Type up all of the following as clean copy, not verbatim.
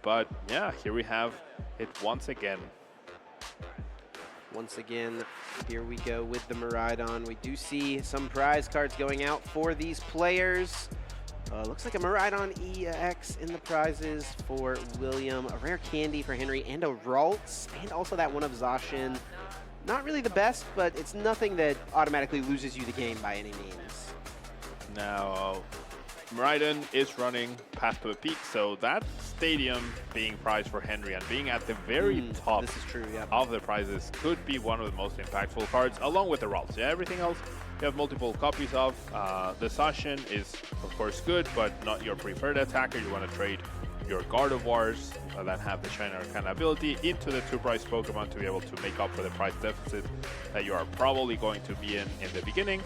But yeah, here we have it once again. Once again, here we go with the Miraidon. We do see some prize cards going out for these players. Looks like a Miraidon EX in the prizes for William, a rare candy for Henry, and a Ralts, and also that one of Zacian. Not really the best, but it's nothing that automatically loses you the game by any means. Now, Miraidon is running Path to the Peak, so that stadium being prized for Henry and being at the very top this is true, yeah. of the prizes could be one of the most impactful cards, along with the Ralts. Yeah, everything else you have multiple copies of. The Zacian is, of course, good, but not your preferred attacker. You want to trade your Gardevoirs that have the Shiny Arcana ability into the 2-prize Pokemon to be able to make up for the price deficit that you are probably going to be in the beginning.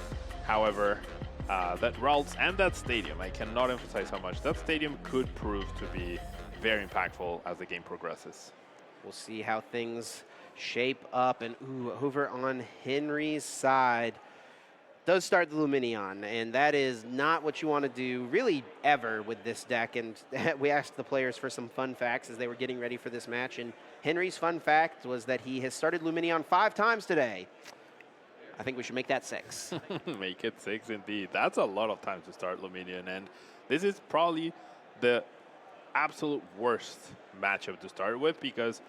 However, that Ralts and that stadium, I cannot emphasize how much that stadium could prove to be very impactful as the game progresses. We'll see how things shape up. And over on Henry's side, does start the Lumineon, and that is not what you want to do really ever with this deck. And we asked the players for some fun facts as they were getting ready for this match, and Henry's fun fact was that he has started Lumineon 5 times today. I think we should make that 6. Make it 6 indeed. That's a lot of time to start Lumineon, and this is probably the absolute worst matchup to start with because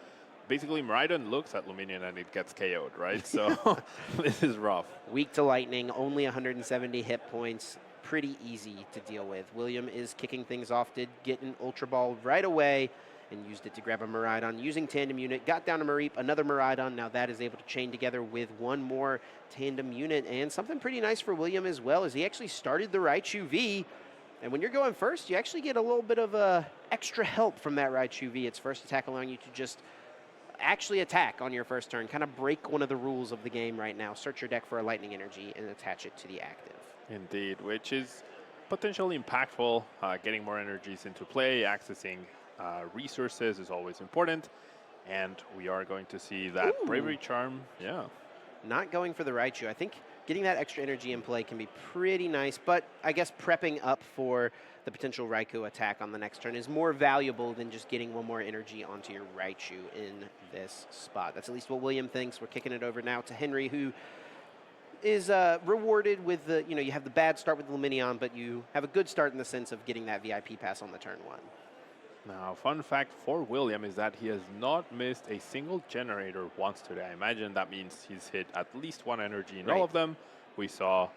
basically Miraidon looks at Lumineon and it gets KO'd, right? So this is rough. Weak to Lightning, only 170 hit points. Pretty easy to deal with. William is kicking things off, did get an Ultra Ball right away and used it to grab a Miraidon using Tandem Unit. Got down to Mareep, another Miraidon. Now that is able to chain together with one more Tandem Unit. And something pretty nice for William as well is he actually started the Raichu V. And when you're going first, you actually get a little bit of extra help from that Raichu V. Its first attack allowing you to just actually attack on your first turn, kind of break one of the rules of the game right now. Search your deck for a Lightning Energy and attach it to the active. Indeed, which is potentially impactful. Getting more energies into play, accessing resources is always important. And we are going to see that Bravery Charm, yeah. Not going for the Raichu. I think getting that extra energy in play can be pretty nice, but I guess prepping up for the potential Raikou attack on the next turn is more valuable than just getting one more energy onto your Raichu in this spot. That's at least what William thinks. We're kicking it over now to Henry, who is rewarded with the, you have the bad start with the Lumineon, but you have a good start in the sense of getting that VIP pass on the turn 1. Now, fun fact for William is that he has not missed a single generator once today. I imagine that means he's hit at least one energy in all of them. We saw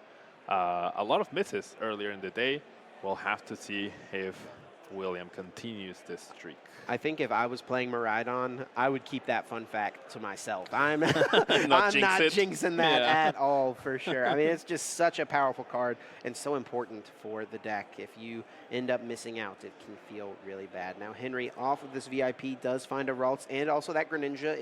a lot of misses earlier in the day. We'll have to see if William continues this streak. I think if I was playing Miraidon, I would keep that fun fact to myself. I'm not jinxing that at all, for sure. I mean, it's just such a powerful card and so important for the deck. If you end up missing out, it can feel really bad. Now, Henry, off of this VIP, does find a Ralts and also that Greninja,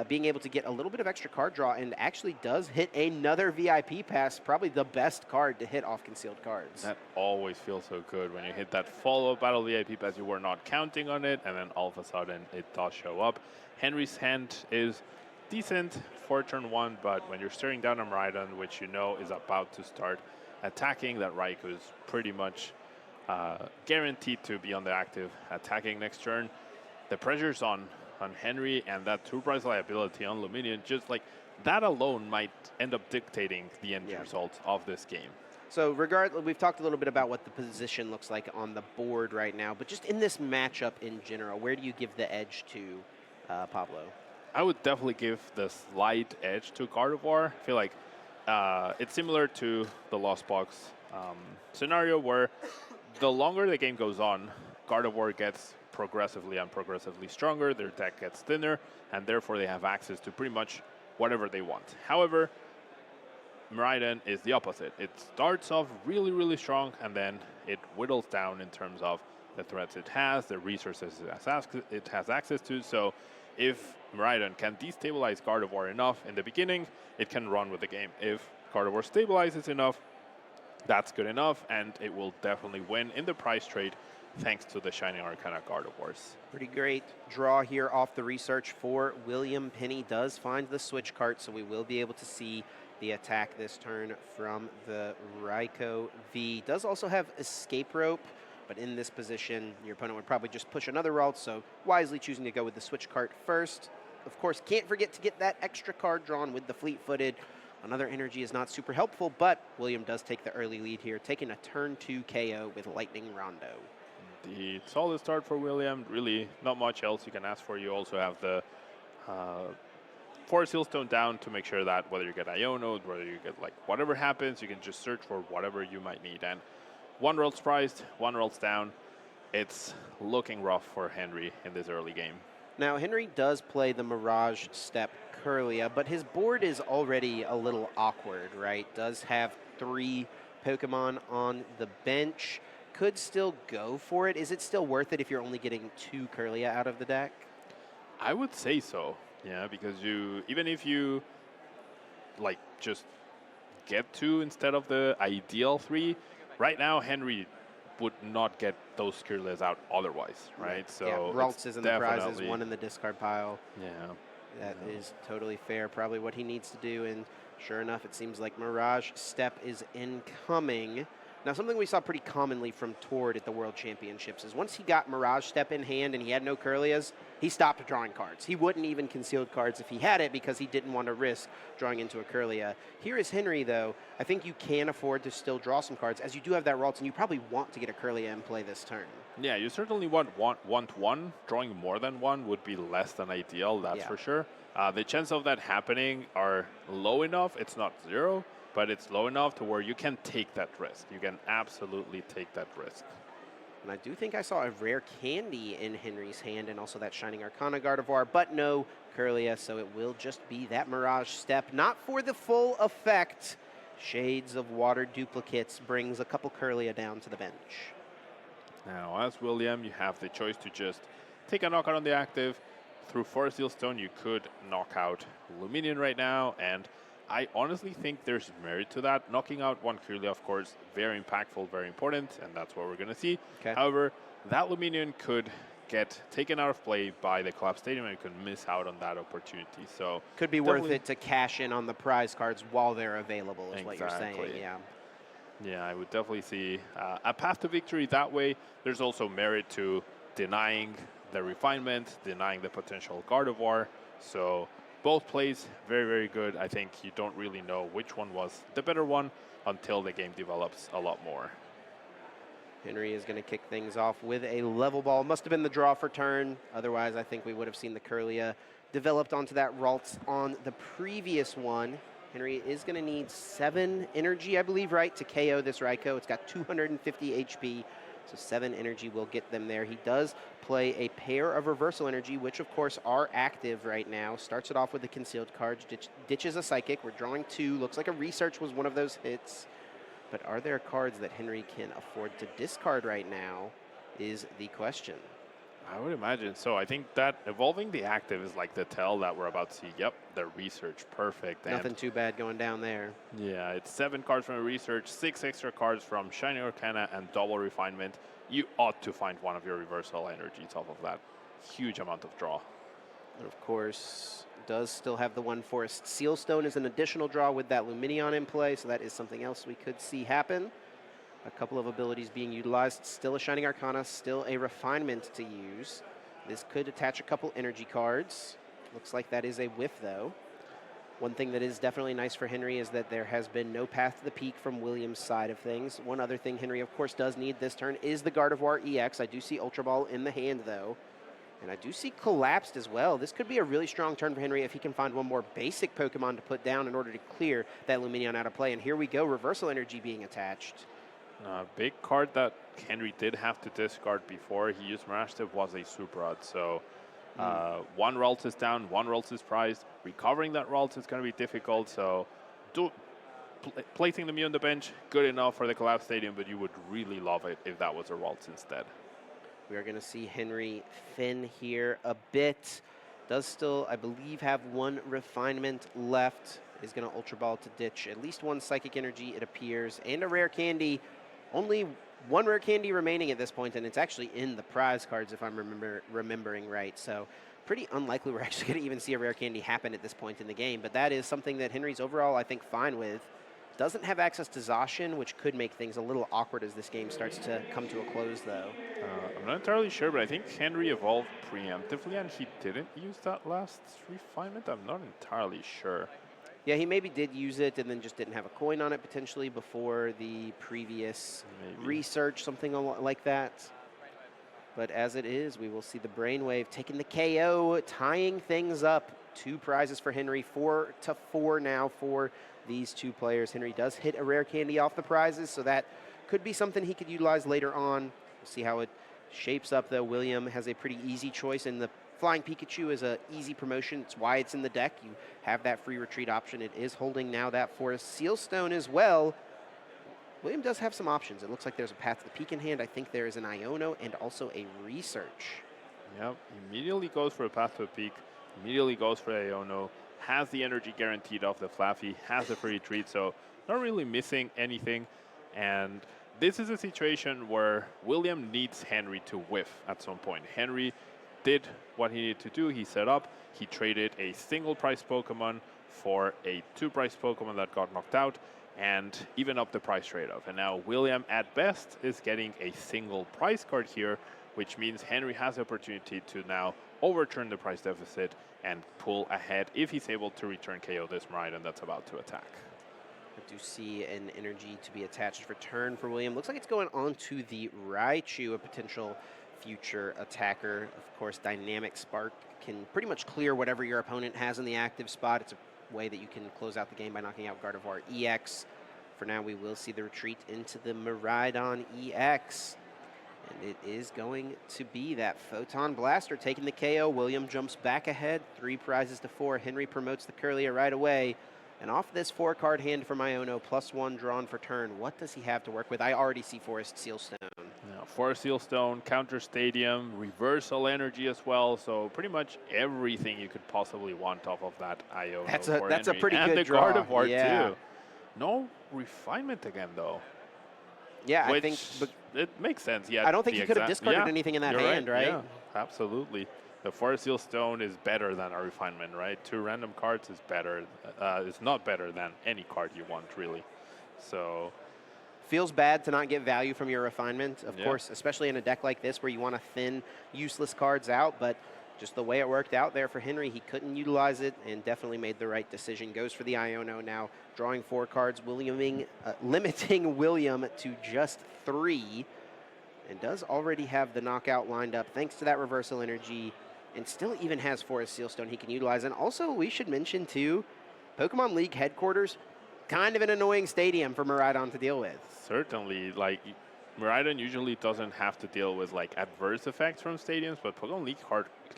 being able to get a little bit of extra card draw, and actually does hit another VIP pass, probably the best card to hit off concealed cards. That always feels so good when you hit that follow-up battle VIP pass. You were not counting on it, and then all of a sudden it does show up. Henry's hand is decent for turn 1, but when you're staring down a Miraidon, which you know is about to start attacking, that Raikou is pretty much guaranteed to be on the active attacking next turn. The pressure's on Henry, and that 2-prize liability on Lumineon, just like that alone might end up dictating the end result of this game. So regardless, we've talked a little bit about what the position looks like on the board right now, but just in this matchup in general, where do you give the edge to Pablo? I would definitely give the slight edge to Gardevoir. I feel like it's similar to the Lost Box scenario where the longer the game goes on, Gardevoir gets progressively and progressively stronger, their deck gets thinner, and therefore they have access to pretty much whatever they want. However, Miraidon is the opposite. It starts off really, really strong, and then it whittles down in terms of the threats it has, the resources it has access to. So if Miraidon can destabilize Gardevoir enough in the beginning, it can run with the game. If Gardevoir stabilizes enough, that's good enough, and it will definitely win in the prize trade thanks to the Shining Arcana Gardevoirs. Pretty great draw here off the research for William. Penney does find the switch cart, so we will be able to see the attack this turn from the Raikou V. Does also have Escape Rope, but But in this position, your opponent would probably just push another Ralt, so wisely choosing to go with the switch cart first. Of course, can't forget to get that extra card drawn with the fleet-footed. Another energy is not super helpful, but William does take the early lead here, taking a turn 2 KO with Lightning Rondo. The solid start for William. Really, not much else you can ask for. You also have the Forest Sealstone down to make sure that whether you get Iono, whether you get like whatever happens, you can just search for whatever you might need. And one Ralt's prized, one Ralt's down. It's looking rough for Henry in this early game. Now, Henry does play the Mirage Step Curlia, but his board is already a little awkward, right? Does have 3 Pokemon on the bench. Could still go for it. Is it still worth it if you're only getting 2 Curlia out of the deck? I would say so, yeah, because even if you like just get 2 instead of the ideal 3, right now Henry would not get those Curlias out otherwise, right? So yeah, Ralts is in the prizes, 1 in the discard pile. Yeah. That is totally fair, probably what he needs to do, and sure enough, it seems like Mirage Step is incoming. Now, something we saw pretty commonly from Tord at the World Championships is once he got Mirage Step in hand and he had no Curlias, he stopped drawing cards. He wouldn't even concealed cards if he had it because he didn't want to risk drawing into a Curlia. Here is Henry, though. I think you can afford to still draw some cards, as you do have that Ralts, and you probably want to get a Curlia in play this turn. Yeah, you certainly want one. Drawing more than 1 would be less than ideal, that's for sure. The chance of that happening are low enough. It's not 0, but it's low enough to where you can take that risk. You can absolutely take that risk. And I do think I saw a rare candy in Henry's hand and also that Shining Arcana Gardevoir, but no Curlia, so it will just be that Mirage Step. Not for the full effect. Shades of Water Duplicates brings a couple Curlia down to the bench. Now, as William, you have the choice to just take a knockout on the active. Through Forest Sealstone, you could knock out Luminion right now, and I honestly think there's merit to that. Knocking out 1 Curlia, of course, very impactful, very important, and that's what we're going to see. Okay. However, that Luminion could get taken out of play by the Collapse Stadium and could miss out on that opportunity. So could be worth it to cash in on the prize cards while they're available, is what you're saying. Yeah. Yeah, I would definitely see a path to victory that way. There's also merit to denying the refinement, denying the potential Gardevoir. So both plays very, very good. I think you don't really know which one was the better one until the game develops a lot more. Henry is going to kick things off with a level ball. Must have been the draw for turn. Otherwise, I think we would have seen the Curlia developed onto that Ralts on the previous one. Henry is going to need 7 energy, I believe, right, to KO this Raikou. It's got 250 HP, so 7 energy will get them there. He does play a pair of reversal energy, which, of course, are active right now. Starts it off with the concealed cards, ditches a Psychic. We're drawing 2. Looks like a Research was one of those hits. But are there cards that Henry can afford to discard right now is the question. I would imagine so. I think that evolving the active is like the tell that we're about to see. Yep, the Research, perfect. Nothing too bad going down there. Yeah, it's 7 cards from a Research, 6 extra cards from Shining Arcana and double Refinement. You ought to find one of your reversal energies off of that huge amount of draw. And of course, does still have the 1 Forest Sealstone as an additional draw with that Luminion in play, so that is something else we could see happen. A couple of abilities being utilized. Still a Shining Arcana, still a Refinement to use. This could attach a couple energy cards. Looks like that is a whiff, though. One thing that is definitely nice for Henry is that there has been no path to the peak from Williams' side of things. One other thing Henry, of course, does need this turn is the Gardevoir EX. I do see Ultra Ball in the hand, though. And I do see Collapsed as well. This could be a really strong turn for Henry if he can find one more basic Pokemon to put down in order to clear that Luminion out of play. And here we go, Reversal Energy being attached. A big card that Henry did have to discard before he used Mirage Step was a Super Rod. So 1 Ralts is down, 1 Ralts is prized. Recovering that Ralts is going to be difficult. So placing the Mew on the bench, good enough for the Collapse Stadium, but you would really love it if that was a Ralts instead. We are going to see Henry thin here a bit. Does still, I believe, have 1 Refinement left. Is going to Ultra Ball to ditch at least 1 Psychic Energy, it appears, and a rare candy. Only 1 rare candy remaining at this point, and it's actually in the prize cards if I'm remembering right. So pretty unlikely we're actually going to even see a rare candy happen at this point in the game. But that is something that Henry's overall, I think, fine with. Doesn't have access to Zacian, which could make things a little awkward as this game starts to come to a close, though. I'm not entirely sure, but I think Henry evolved preemptively, and he didn't use that last refinement. I'm not entirely sure. Yeah, he maybe did use it and then just didn't have a coin on it potentially before the previous research, something like that. But as it is, we will see the Brainwave taking the KO, tying things up. 2 prizes for Henry, 4-4 now for these 2 players. Henry does hit a rare candy off the prizes, so that could be something he could utilize later on. We'll see how it shapes up, though. William has a pretty easy choice, and the Flying Pikachu is an easy promotion. It's why it's in the deck. You have that free retreat option. It is holding now that Forest Sealstone as well. William does have some options. It looks like there's a Path to the Peak in hand. I think there is an Iono and also a Research. Yep, immediately goes for a Path to the Peak, immediately goes for Iono, has the energy guaranteed off the Flaffy, has the free retreat, so not really missing anything. And this is a situation where William needs Henry to whiff at some point. Henry did what he needed to do. He set up, he traded a single price Pokemon for a 2 price Pokemon that got knocked out, and even up the price trade-off. And now William, at best, is getting a single price card here, which means Henry has the opportunity to now overturn the price deficit and pull ahead if he's able to return KO this Miraidon that's about to attack. I do see an energy to be attached for turn for William. Looks like it's going on to the Raichu, a potential future attacker. Of course, Dynamic Spark can pretty much clear whatever your opponent has in the active spot. It's a way that you can close out the game by knocking out Gardevoir EX. For now, we will see the retreat into the Miraidon EX. And it is going to be that Photon Blaster taking the KO. William jumps back ahead, 3 prizes to 4. Henry promotes the Curlia right away. And off this 4-card hand from Iono, +1 drawn for turn. What does he have to work with? I already see Forest Sealstone. Now, Forest Sealstone, Counter Stadium, Reversal Energy as well. So pretty much everything you could possibly want off of that Iono. That's a pretty good draw. And the Gardevoir yeah. too. No refinement again though. Yeah, Which I think it makes sense. Yeah, I don't think he could have discarded anything in that hand, right? Yeah, absolutely. The Forest Sealstone is better than a refinement, right? 2 random cards is better. It's not better than any card you want, really. So feels bad to not get value from your refinement, of course, especially in a deck like this where you want to thin useless cards out. But just the way it worked out there for Henry, he couldn't utilize it and definitely made the right decision. Goes for the Iono now, drawing 4 cards, limiting William to just 3, and does already have the knockout lined up thanks to that Reversal Energy, and still even has Forest Sealstone he can utilize. And also, we should mention, too, Pokemon League headquarters, kind of an annoying stadium for Miraidon to deal with. Certainly, like, Miraidon usually doesn't have to deal with, like, adverse effects from stadiums, but Pokemon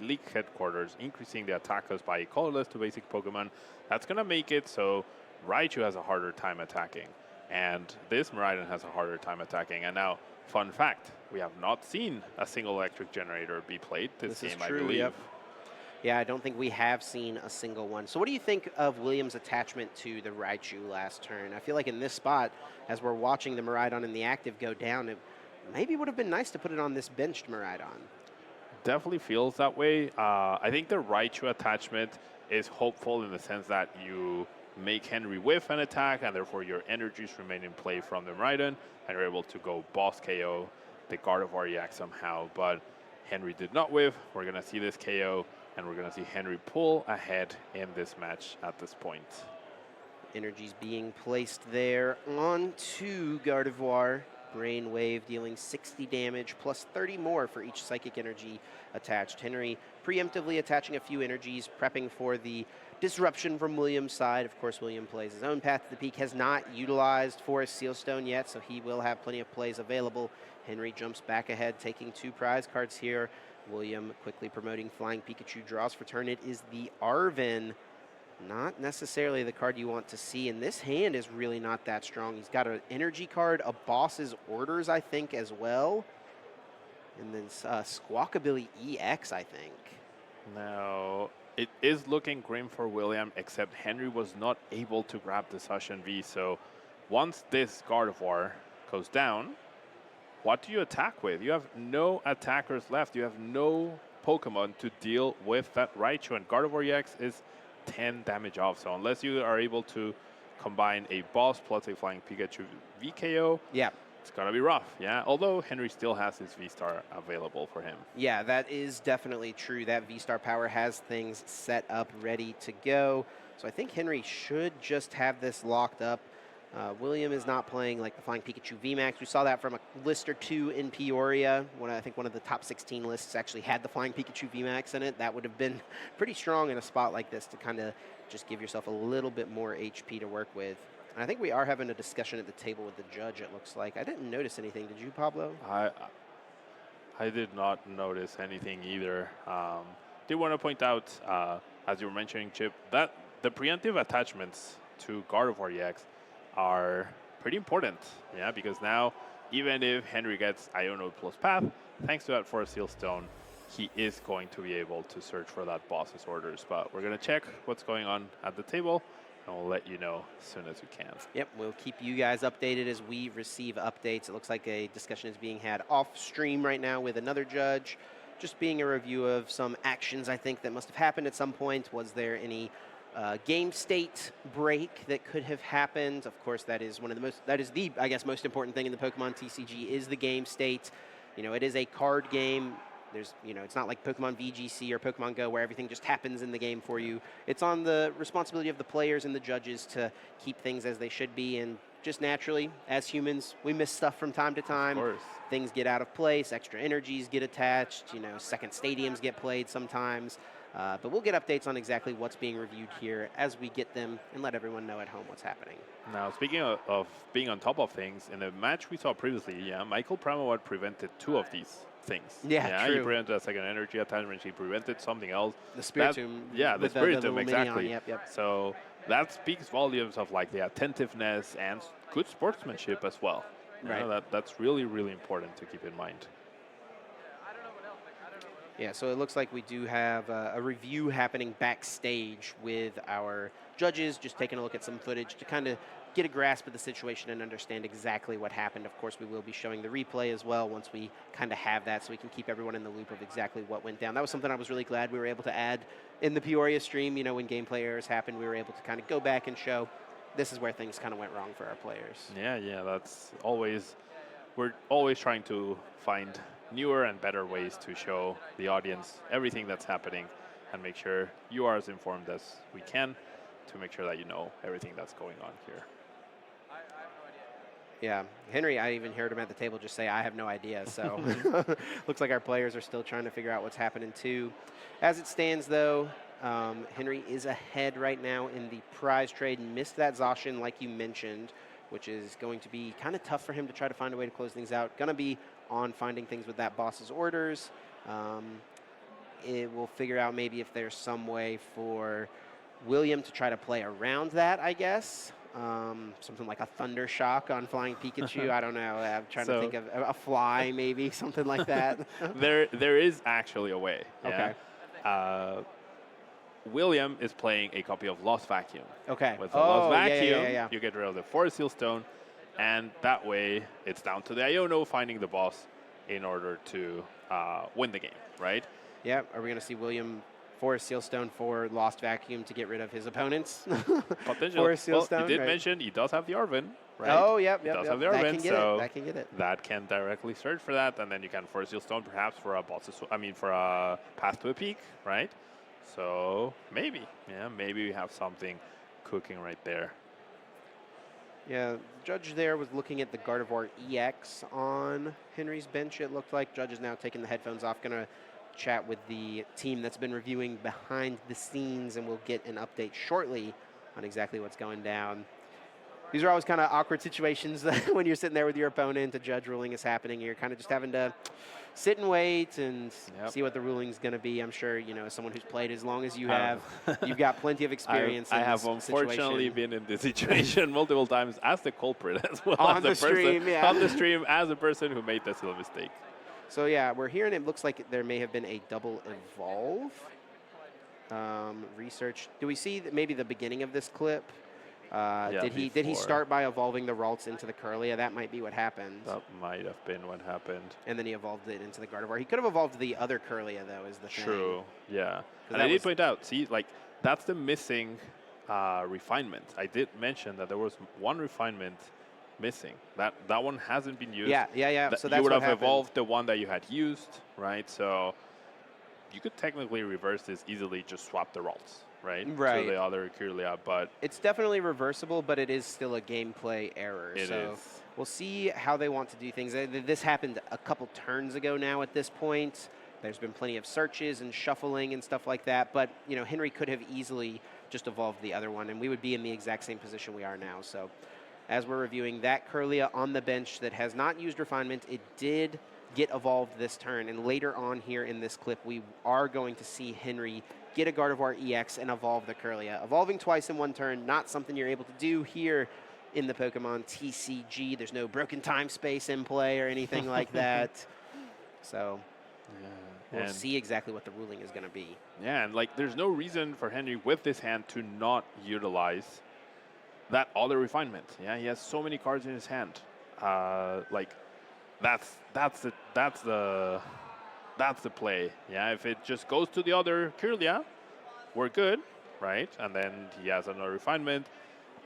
League headquarters, increasing the attackers by colorless to basic Pokemon, that's going to make it so Raichu has a harder time attacking. And this Miraidon has a harder time attacking. And now, fun fact, we have not seen a single electric generator be played this game, I believe. Yep. Yeah, I don't think we have seen a single one. So what do you think of Williams' attachment to the Raichu last turn? I feel like in this spot, as we're watching the Miraidon and the active go down, it maybe would have been nice to put it on this benched Miraidon. Definitely feels that way. I think the Raichu attachment is hopeful in the sense that you make Henry whiff an attack, and therefore your energies remain in play from the Miraidon, and you're able to go boss KO the Gardevoir EX somehow. But Henry did not whiff. We're going to see this KO, and we're going to see Henry pull ahead in this match at this point. Energies being placed there onto Gardevoir. Brainwave dealing 60 damage plus 30 more for each Psychic Energy attached. Henry preemptively attaching a few energies, prepping for the disruption from William's side. Of course, William plays his own Path to the Peak, has not utilized Forest Sealstone yet, so he will have plenty of plays available. Henry jumps back ahead, taking 2 prize cards here. William quickly promoting Flying Pikachu, draws for turn. It is the Arven. Not necessarily the card you want to see, and this hand is really not that strong. He's got an energy card, a boss's orders, I think, as well. And then Squawkabilly EX, I think. Now, it is looking grim for William, except Henry was not able to grab the Zacian V. So once this Gardevoir goes down, what do you attack with? You have no attackers left. You have no Pokemon to deal with that Raichu, and Gardevoir EX is 10 damage off. So unless you are able to combine a boss plus a Flying Pikachu VKO, Yeah. it's going to be rough, yeah? Although Henry still has his V-Star available for him. Yeah, that is definitely true. That V-Star power has things set up, ready to go. So I think Henry should just have this locked up. William is not playing like the Flying Pikachu VMAX. We saw that from a list or two in Peoria. I think one of the top 16 lists actually had the Flying Pikachu VMAX in it. That would have been pretty strong in a spot like this to kind of just give yourself a little bit more HP to work with. And I think we are having a discussion at the table with the judge, it looks like. I didn't notice anything. Did you, Pablo? I did not notice anything either. Did want to point out, as you were mentioning, Chip, that the preemptive attachments to Gardevoir EX are pretty important, yeah, because now even if Henry gets Iono plus Path, thanks to that Forest Seal Stone, he is going to be able to search for that boss's orders. But we're going to check what's going on at the table, and we'll let you know as soon as we can. Yep, we'll keep you guys updated as we receive updates. It looks like a discussion is being had off stream right now with another judge, just being a review of some actions I think that must have happened at some point. Was there any game state break that could have happened? Of course, that is the I guess most important thing in the Pokemon TCG is the game state. You know, it is a card game. There's, it's not like Pokemon VGC or Pokemon Go where everything just happens in the game for you. It's on the responsibility of the players and the judges to keep things as they should be. And just naturally, as humans, we miss stuff from time to time. Of course. Things get out of place, extra energies get attached, second stadiums get played sometimes. But we'll get updates on exactly what's being reviewed here as we get them and let everyone know at home what's happening. Now, speaking of being on top of things, in the match we saw previously, Michael Pramawat prevented 2 of these things. Yeah, true. He prevented a second energy attachment. He prevented something else. The Spiritomb. The Spiritomb, exactly. Yep. So that speaks volumes of like the attentiveness and good sportsmanship as well. Right. That's really, really important to keep in mind. Yeah, so it looks like we do have a review happening backstage with our judges, just taking a look at some footage to kind of get a grasp of the situation and understand exactly what happened. Of course, we will be showing the replay as well once we kind of have that, so we can keep everyone in the loop of exactly what went down. That was something I was really glad we were able to add in the Peoria stream. When gameplay errors happened, we were able to kind of go back and show this is where things kind of went wrong for our players. Yeah, that's always, we're always trying to find newer and better ways to show the audience everything that's happening and make sure you are as informed as we can to make sure that you know everything that's going on here. Yeah, Henry, I even heard him at the table just say, I have no idea. So looks like our players are still trying to figure out what's happening too. As it stands though, Henry is ahead right now in the prize trade and missed that Zacian like you mentioned, which is going to be kind of tough for him to try to find a way to close things out. Going to be on finding things with that boss's orders. It will figure out maybe if there's some way for William to try to play around that, I guess. Something like a Thunder Shock on Flying Pikachu. I don't know. I'm trying to think of a fly, maybe, something like that. There is actually a way. Okay. Yeah? William is playing a copy of Lost Vacuum. Okay. With the Lost Vacuum, yeah. you get rid of the Forest Seal Stone, and that way it's down to the Iono finding the boss in order to win the game, right? Yeah. Are we going to see William Forest Seal Stone for Lost Vacuum to get rid of his opponents? Potential. Forest Seal Stone, you did mention he does have the Arven, right? Oh, yep. He does have the Arven, That can get it. That can directly search for that, and then you can Forest Seal Stone perhaps for for a Path to a Peak, right? So maybe we have something cooking right there. Yeah, the judge there was looking at the Gardevoir EX on Henry's bench, it looked like. Judge is now taking the headphones off, going to chat with the team that's been reviewing behind the scenes, and we'll get an update shortly on exactly what's going down. These are always kind of awkward situations when you're sitting there with your opponent, a judge ruling is happening, and you're kind of just having to sit and wait and see what the ruling's going to be. I'm sure, as someone who's played as long as you have, you've got plenty of experience I have unfortunately been in this situation multiple times as the culprit as well. On the stream, as a person who made this little mistake. So yeah, we're hearing it looks like there may have been a double evolve. Research. Do we see maybe the beginning of this clip? Did he start by evolving the Ralts into the Curlia? That might be what happened. That might have been what happened. And then he evolved it into the Gardevoir. He could have evolved the other Curlia, though, is the thing. True, yeah. And I did point out, see, like, that's the missing refinement. I did mention that there was one refinement missing. That one hasn't been used. Yeah. So that's you would what have happened. evolved the one that you had used, right? So you could technically reverse this easily, just swap the roles, right? Right. To the other Kirlia, but it's definitely reversible, but it is still a gameplay error. it so is. we'll see how they want to do things. This happened a couple turns ago now at this point. There's been plenty of searches and shuffling and stuff like that, but Henry could have easily just evolved the other one, and we would be in the exact same position we are now. So as we're reviewing that Kirlia on the bench that has not used refinement, it did get evolved this turn, and later on here in this clip, we are going to see Henry get a Gardevoir EX and evolve the Kirlia. Evolving twice in one turn, not something you're able to do here in the Pokemon TCG. There's no broken time space in play or anything like that. So we'll see exactly what the ruling is going to be. Yeah, and there's no reason for Henry with this hand to not utilize that other refinement. Yeah, he has so many cards in his hand. That's the play. Yeah, if it just goes to the other Kirlia, we're good, right? And then he has another refinement.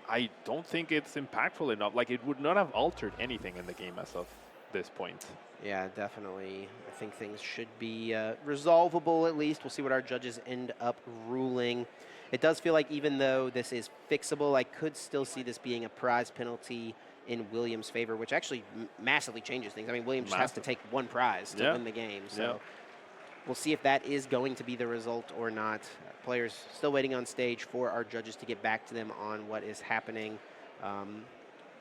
I don't think it's impactful enough. It would not have altered anything in the game as of this point. Yeah, definitely. I think things should be resolvable at least. We'll see what our judges end up ruling. It does feel like even though this is fixable, I could still see this being a prize penalty in Williams' favor, which actually massively changes things. I mean, Williams just has to take one prize to win the game. So we'll see if that is going to be the result or not. Players still waiting on stage for our judges to get back to them on what is happening.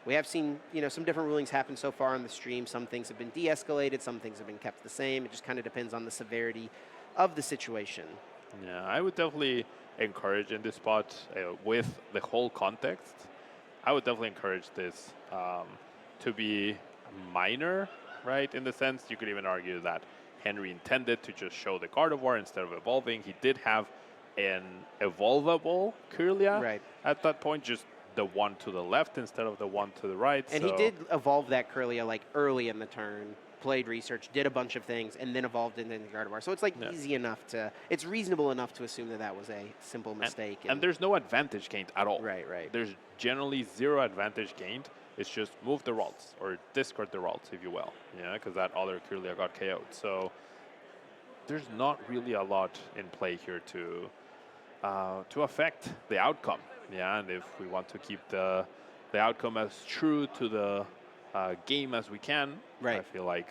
We have seen, some different rulings happen so far on the stream. Some things have been de-escalated, some things have been kept the same. It just kind of depends on the severity of the situation. Yeah, I would definitely encourage in this spot, with the whole context, I would definitely encourage this to be minor, right? In the sense, you could even argue that Henry intended to just show the Gardevoir instead of evolving. He did have an evolvable Kirlia at that point, just the one to the left instead of the one to the right. And he did evolve that Kirlia early in the turn, played research, did a bunch of things, and then evolved into the Gardevoir. So it's easy enough it's reasonable enough to assume that was a simple mistake. And there's no advantage gained at all. Right. There's generally zero advantage gained. It's just move the Ralts or discard the Ralts, if you will. Yeah, because that other Kirlia got KO'd. So there's not really a lot in play here to affect the outcome. Yeah, and if we want to keep the outcome as true to the game as we can, I feel like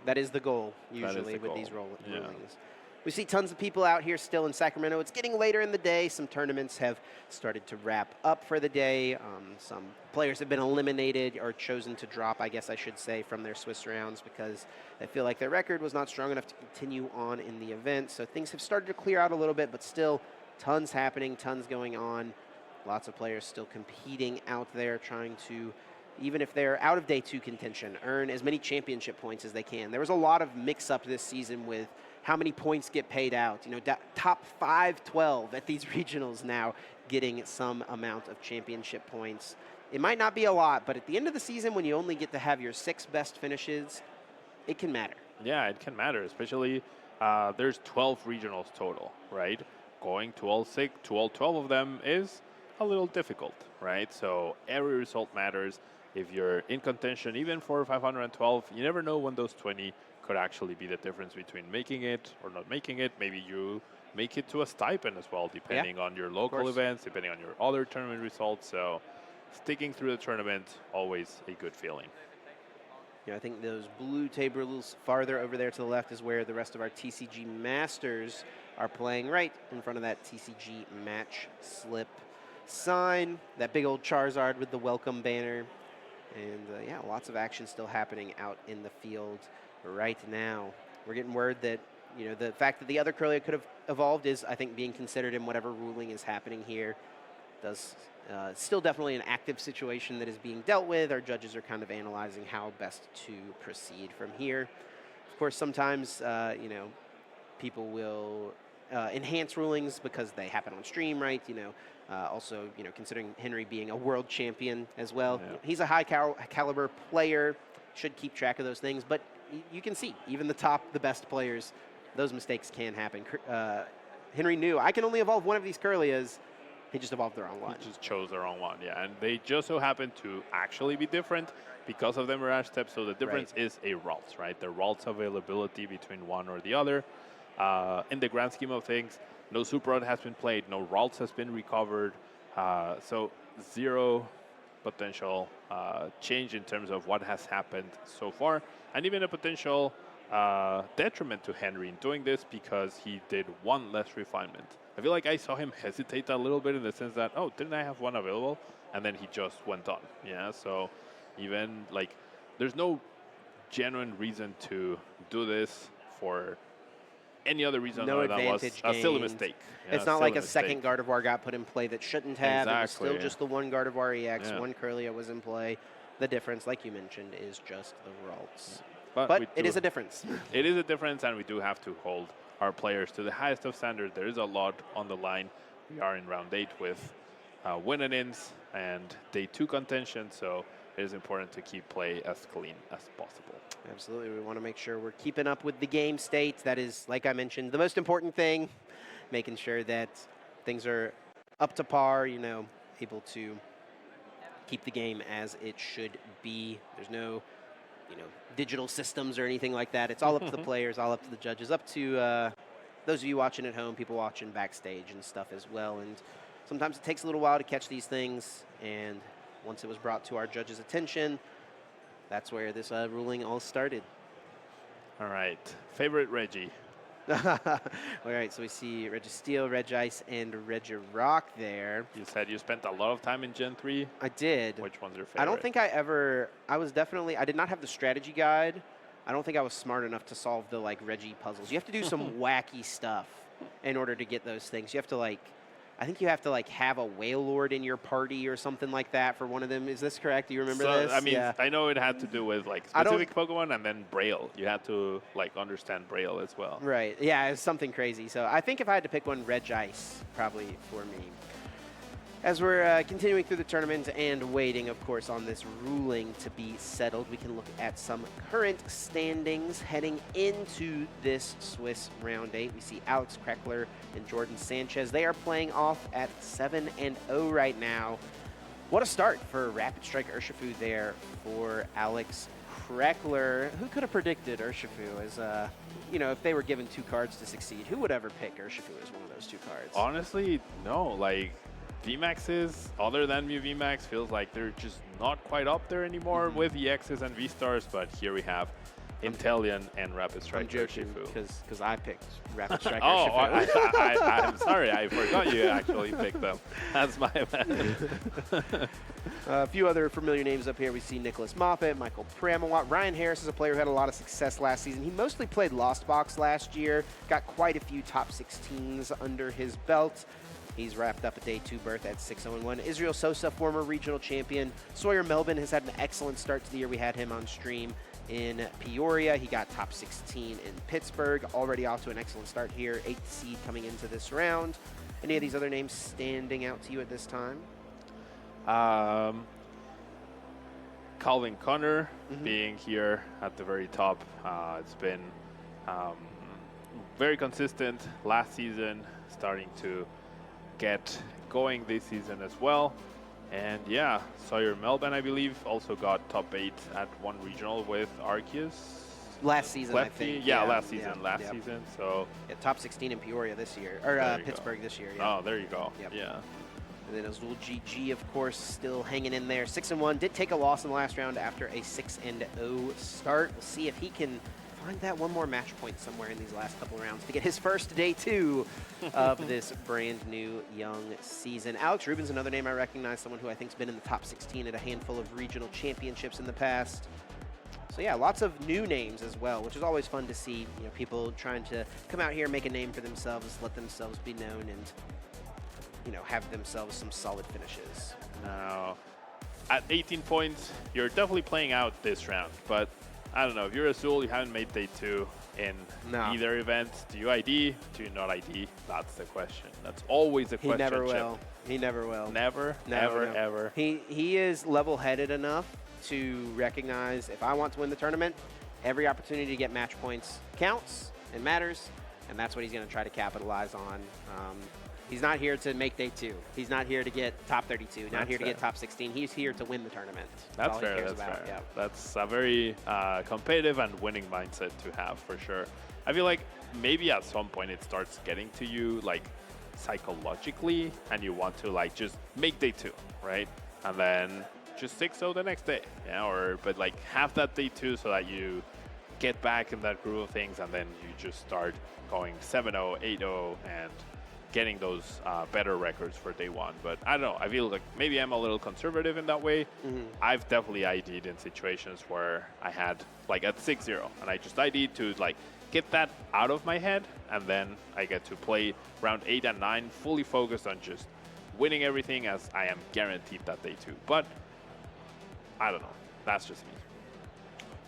that is the goal usually with these rulings. We see tons of people out here still in Sacramento. It's getting later in the day. Some tournaments have started to wrap up for the day. Some players have been eliminated or chosen to drop, I guess I should say, from their Swiss rounds because they feel like their record was not strong enough to continue on in the event. So things have started to clear out a little bit, but still tons happening, tons going on. Lots of players still competing out there, trying to, even if they're out of day 2 contention, earn as many championship points as they can. There was a lot of mix-up this season with how many points get paid out. Top 5-12 at these regionals now getting some amount of championship points. It might not be a lot, but at the end of the season, when you only get to have your 6 best finishes, it can matter. Yeah, it can matter, especially there's 12 regionals total, right? Going to all 12 of them is a little difficult, right? So every result matters. If you're in contention, even for 512, you never know when those 20 could actually be the difference between making it or not making it. Maybe you make it to a stipend as well, depending on your local events, depending on your other tournament results. So sticking through the tournament, always a good feeling. I think those blue tables farther over there to the left is where the rest of our TCG Masters are playing, right in front of that TCG match slip sign, that big old Charizard with the welcome banner. And lots of action still happening out in the field right now. We're getting word that, the fact that the other Kirlia could have evolved is, I think, being considered in whatever ruling is happening here. Still definitely an active situation that is being dealt with. Our judges are kind of analyzing how best to proceed from here. Of course, sometimes, people will enhance rulings because they happen on stream, right? Also, considering Henry being a world champion as well, he's a high caliber player, should keep track of those things. But you can see, even the best players, those mistakes can happen. Henry knew, I can only evolve one of these Kirlias. He just evolved the wrong one. He just chose the wrong one, yeah. And they just so happen to actually be different because of the Mirage Step. So the difference is a Ralts, right? The Ralts availability between one or the other. In the grand scheme of things, no Super Rod has been played, no Ralts has been recovered. So zero potential change in terms of what has happened so far. And even a potential detriment to Henry in doing this because he did one less refinement. I feel like I saw him hesitate a little bit in the sense that, oh, didn't I have one available? And then he just went on. Yeah, so even like there's no genuine reason to do this for any other reason other than was still a mistake. Yeah, it's not like a second Gardevoir got put in play that shouldn't have. Exactly, it was still just the one Gardevoir EX, one Curlia was in play. The difference, like you mentioned, is just the Ralts. But it is a difference. It is a difference, and we do have to hold our players to the highest of standards. There is a lot on the line. We are in round 8 with win-and-ins and day 2 contention, so it is important to keep play as clean as possible. Absolutely. We want to make sure we're keeping up with the game state. That is, like I mentioned, the most important thing, making sure that things are up to par, you know, able to keep the game as it should be. There's no, you know, digital systems or anything like that. It's all up to the players, all up to the judges, up to those of you watching at home, people watching backstage and stuff as well. And sometimes it takes a little while to catch these things. And once it was brought to our judges' attention, that's where this ruling all started. All right. Favorite Reggie? All right, so we see Registeel, Regice, and Regirock there. You said you spent a lot of time in Gen 3. I did. Which one's your favorite? I don't think I did not have the strategy guide. I don't think I was smart enough to solve the, like, Reggie puzzles. You have to do some wacky stuff in order to get those things. You have to, like, I think you have to, like, have a Wailord in your party or something like that for one of them. Is this correct? Do you remember this? I mean, I know it had to do with, like, specific Pokemon and then Braille. You had to, like, understand Braille as well. Right. Yeah, it was something crazy. So I think if I had to pick one, Regice probably for me. As we're continuing through the tournament and waiting, of course, on this ruling to be settled, we can look at some current standings heading into this Swiss Round 8. We see Alex Kreckler and Jordan Sanchez. They are playing off at 7-0 right now. What a start for Rapid Strike Urshifu there for Alex Kreckler. Who could have predicted Urshifu as, you know, if they were given 2 cards to succeed, who would ever pick Urshifu as one of those 2 cards? Honestly, no. Like, VMAXs, other than Mew VMAX, feels like they're just not quite up there anymore with EXs and V-Stars, but here we have Inteleon and Rapid Strike Urshifu. Because I picked Rapid Strike Urshifu. I'm sorry, I forgot you actually picked them. That's my bad. A few other familiar names up here. We see Nicholas Moffat, Michael Pramawat. Ryan Harris is a player who had a lot of success last season. He mostly played Lost Box last year, got quite a few top 16s under his belt. He's wrapped up a day 2 berth at 6-0-1. Israel Sosa, former regional champion. Sawyer Melvin has had an excellent start to the year. We had him on stream in Peoria. He got top 16 in Pittsburgh. Already off to an excellent start here. 8th seed coming into this round. Any of these other names standing out to you at this time? Calvin Connor being here at the very top. It's been very consistent last season, starting to get going this season as well. And yeah, Sawyer Melvin, I believe, also got top 8 at one regional with Arceus. Last season, I think. Yeah, last season. So yeah, top 16 in Peoria this year, or Pittsburgh this year. Yeah. Oh, there you go. Yep. Yeah. And then Azul GG, of course, still hanging in there. 6-1, did take a loss in the last round after a 6-0 start. We'll see if he can find that one more match point somewhere in these last couple rounds to get his first day 2 of this brand new young season. Alex Rubin's another name I recognize, someone who I think's been in the top 16 at a handful of regional championships in the past. So yeah, lots of new names as well, which is always fun to see. You know, people trying to come out here, make a name for themselves, let themselves be known, and you know, have themselves some solid finishes. Now, at 18 points, you're definitely playing out this round, but I don't know, if you're Azul, you haven't made day 2 in either event. Do you ID? Do you not ID? That's the question. That's always the question. He never will. He never will. Never, ever. He is level-headed enough to recognize if I want to win the tournament, every opportunity to get match points counts and matters. and that's what he's going to try to capitalize on. He's not here to make day 2. He's not here to get top 32. Not here to get top 16. He's here to win the tournament. That's fair. That's fair. Yeah. That's a very competitive and winning mindset to have for sure. I feel like maybe at some point it starts getting to you like psychologically, and you want to like just make day 2, right? And then just 6-0 the next day, yeah. But like have that day 2 so that you get back in that groove of things, and then you just start going 7-0, 8-0, and getting those better records for day 1. But I don't know. I feel like maybe I'm a little conservative in that way. I've definitely ID'd in situations where I had like at 6-0, and I just ID'd to like get that out of my head, and then I get to play round 8 and 9 fully focused on just winning everything, as I am guaranteed that day 2. But I don't know. That's just me.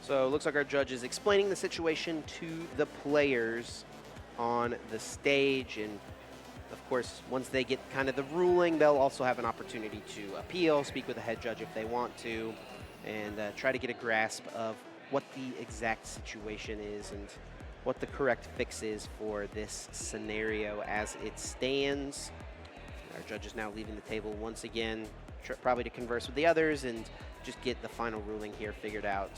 So it looks like our judge is explaining the situation to the players on the stage, and of course, once they get kind of the ruling, they'll also have an opportunity to appeal, speak with the head judge if they want to, and try to get a grasp of what the exact situation is and what the correct fix is for this scenario as it stands. Our judge is now leaving the table once again, probably to converse with the others and just get the final ruling here figured out.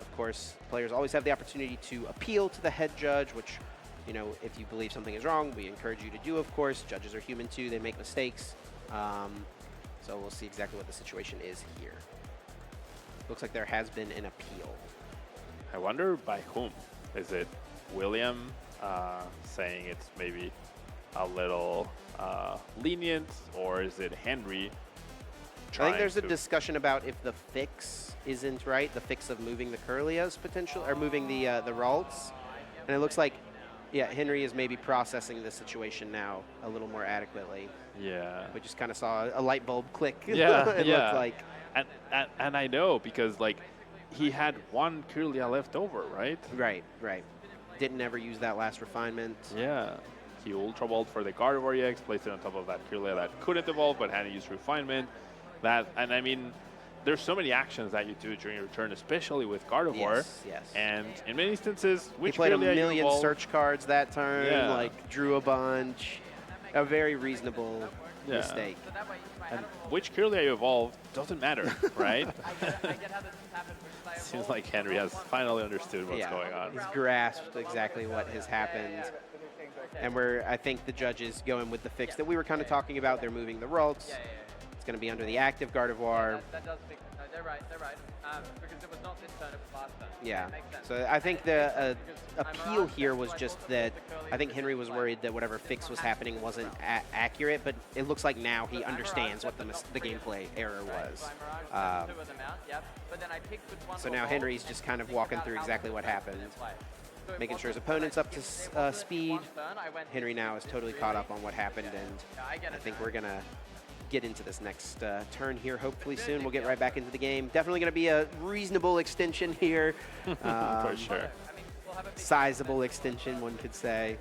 Of course, players always have the opportunity to appeal to the head judge, which, you know, if you believe something is wrong, we encourage you to do, of course. Judges are human too, they make mistakes. So we'll see exactly what the situation is here. Looks like there has been an appeal. I wonder by whom. Is it William saying it's maybe a little lenient, or is it Henry? I think there's a discussion about if the fix isn't right, the fix of moving the Curlias potential, or moving the Ralts. And it looks like, yeah, Henry is maybe processing the situation now a little more adequately. Yeah. We just kind of saw a light bulb click. Yeah, it looked like. And I know, because like he had one Curlia left over, right? Right. Didn't ever use that last refinement. Yeah. He Ultra Balled for the Gardevoir EX, placed it on top of that Curlia that couldn't evolve but had to use refinement. And I mean, there's so many actions that you do during your turn, especially with Gardevoir. Yes. And in many instances, which he played Curlia a million evolved, search cards that turn, Yeah. like drew a bunch. A very reasonable Yeah. mistake. And which Curlia you evolved doesn't matter, right? Seems like Henry has finally understood what's going on. He's grasped exactly what has happened. And I think the judge is going with the fix that we were kind of talking about. They're moving the Ralts. It's going to be under the active Gardevoir. That does make, they're right. Because it was not this turn, it was last turn. Yeah. Makes sense. So I think the appeal here was just that I think Henry was worried that whatever fix was happening wasn't accurate, but it looks like now he understands what the gameplay error was. So now Henry's just kind of walking through exactly what happened, making sure his opponent's up to speed. Henry now is totally caught up on what happened, and I think we're going to get into this next turn here hopefully soon. We'll get right back into the game. Definitely going to be a reasonable extension here. For sure. Sizable extension, one could say.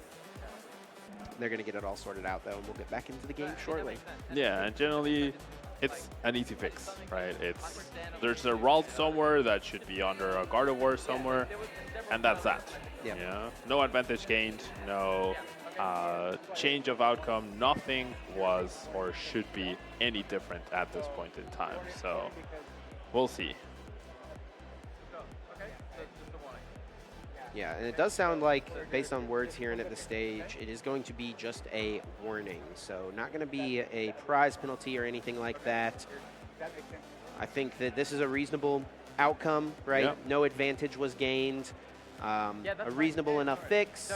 They're going to get it all sorted out, though, and we'll get back into the game shortly. Yeah, and generally, it's an easy fix, right? There's a Ralt somewhere that should be under a Gardevoir somewhere, and that's that. Yep. Yeah. No advantage gained, no change of outcome. Nothing was or should be any different at this point in time. So we'll see. Yeah, and it does sound like, based on words hearing at the stage, it is going to be just a warning. So not going to be a prize penalty or anything like that. I think that this is a reasonable outcome, right? Yep. No advantage was gained. A reasonable enough fix,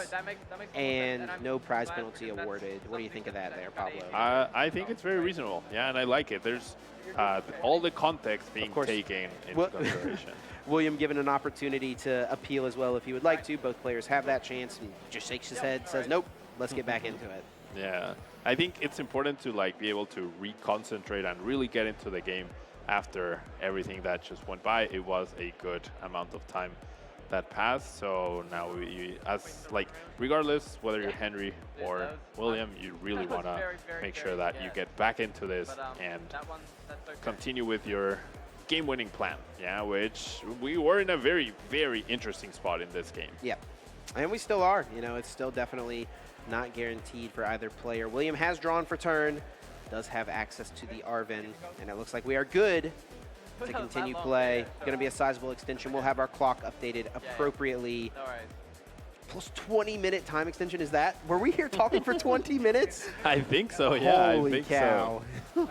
and no prize penalty awarded. What do you think of that there, Pablo? I think it's very reasonable. Yeah, and I like it. There's all the context being taken into consideration. William given an opportunity to appeal as well if he would like to. Both players have that chance, and just shakes his head, says, nope, let's get back into it. Yeah, I think it's important to like be able to reconcentrate and really get into the game after everything that just went by. It was a good amount of time that passed, so now regardless whether you're Henry or William, you really want to make sure that you get back into this and continue with your game-winning plan, which we were in a very, very interesting spot in this game. Yeah. And we still are. You know, it's still definitely not guaranteed for either player. William has drawn for turn, does have access to the Arven, and it looks like we are good to continue play. Going to be a sizable extension. We'll have our clock updated appropriately. No worries. Plus 20-minute time extension, is that? Were we here talking for 20 minutes? I think so, yeah. Holy I think cow. so.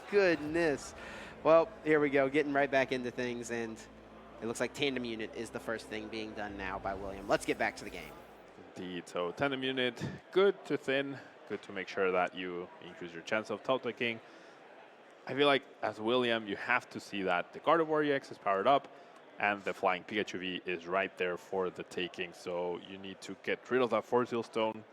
Goodness. Well, here we go, getting right back into things, and it looks like Tandem Unit is the first thing being done now by William. Let's get back to the game. Indeed. So Tandem Unit, good to thin, good to make sure that you increase your chance of top decking. I feel like as William, you have to see that the Gardevoir EX is powered up, and the Flying Pikachu V is right there for the taking. So you need to get rid of that Force Seal Stone.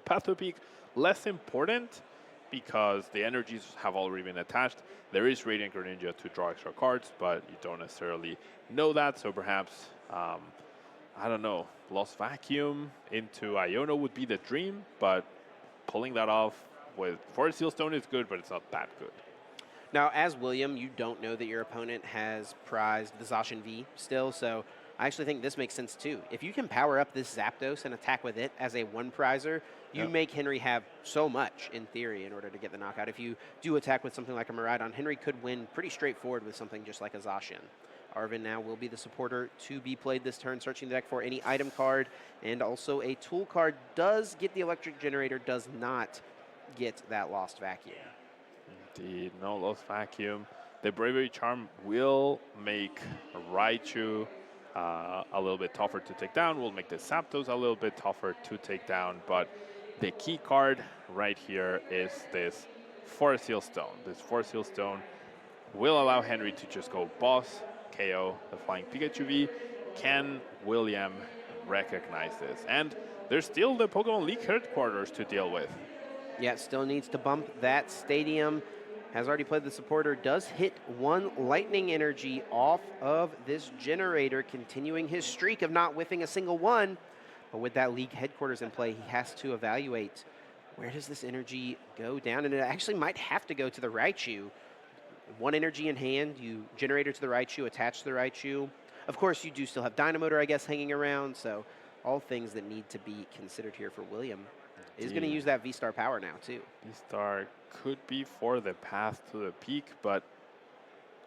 Path to Peak, less important because the energies have already been attached. There is Radiant Greninja to draw extra cards, but you don't necessarily know that. So perhaps, I don't know, Lost Vacuum into Iono would be the dream, but pulling that off with Force Seal Stone is good, but it's not that good. Now, as William, you don't know that your opponent has prized the Zacian V still, so I actually think this makes sense too. If you can power up this Zapdos and attack with it as a one prizer, you make Henry have so much, in theory, in order to get the knockout. If you do attack with something like a Miraidon, Henry could win pretty straightforward with something just like a Zacian. Arven now will be the supporter to be played this turn, searching the deck for any item card, and also a tool card. Does get the Electric Generator, does not get that Lost Vacuum. Indeed, no Lost Vacuum. The Bravery Charm will make Raichu a little bit tougher to take down, will make the Zapdos a little bit tougher to take down, but the key card right here is this Force Seal Stone. This Force Seal Stone will allow Henry to just go boss, KO the Flying Pikachu V. Can William recognize this? And there's still the Pokemon League headquarters to deal with. Yeah, still needs to bump that stadium. Has already played the supporter, does hit one lightning energy off of this generator, continuing his streak of not whiffing a single one. But with that league headquarters in play, he has to evaluate where does this energy go down, and it actually might have to go to the Raichu. One energy in hand, you generator to the Raichu, attach to the Raichu. Of course, you do still have Dynamotor, I guess, hanging around, so all things that need to be considered here for William. He's going to use that V-Star power now, too. V-Star could be for the path to the peak, but,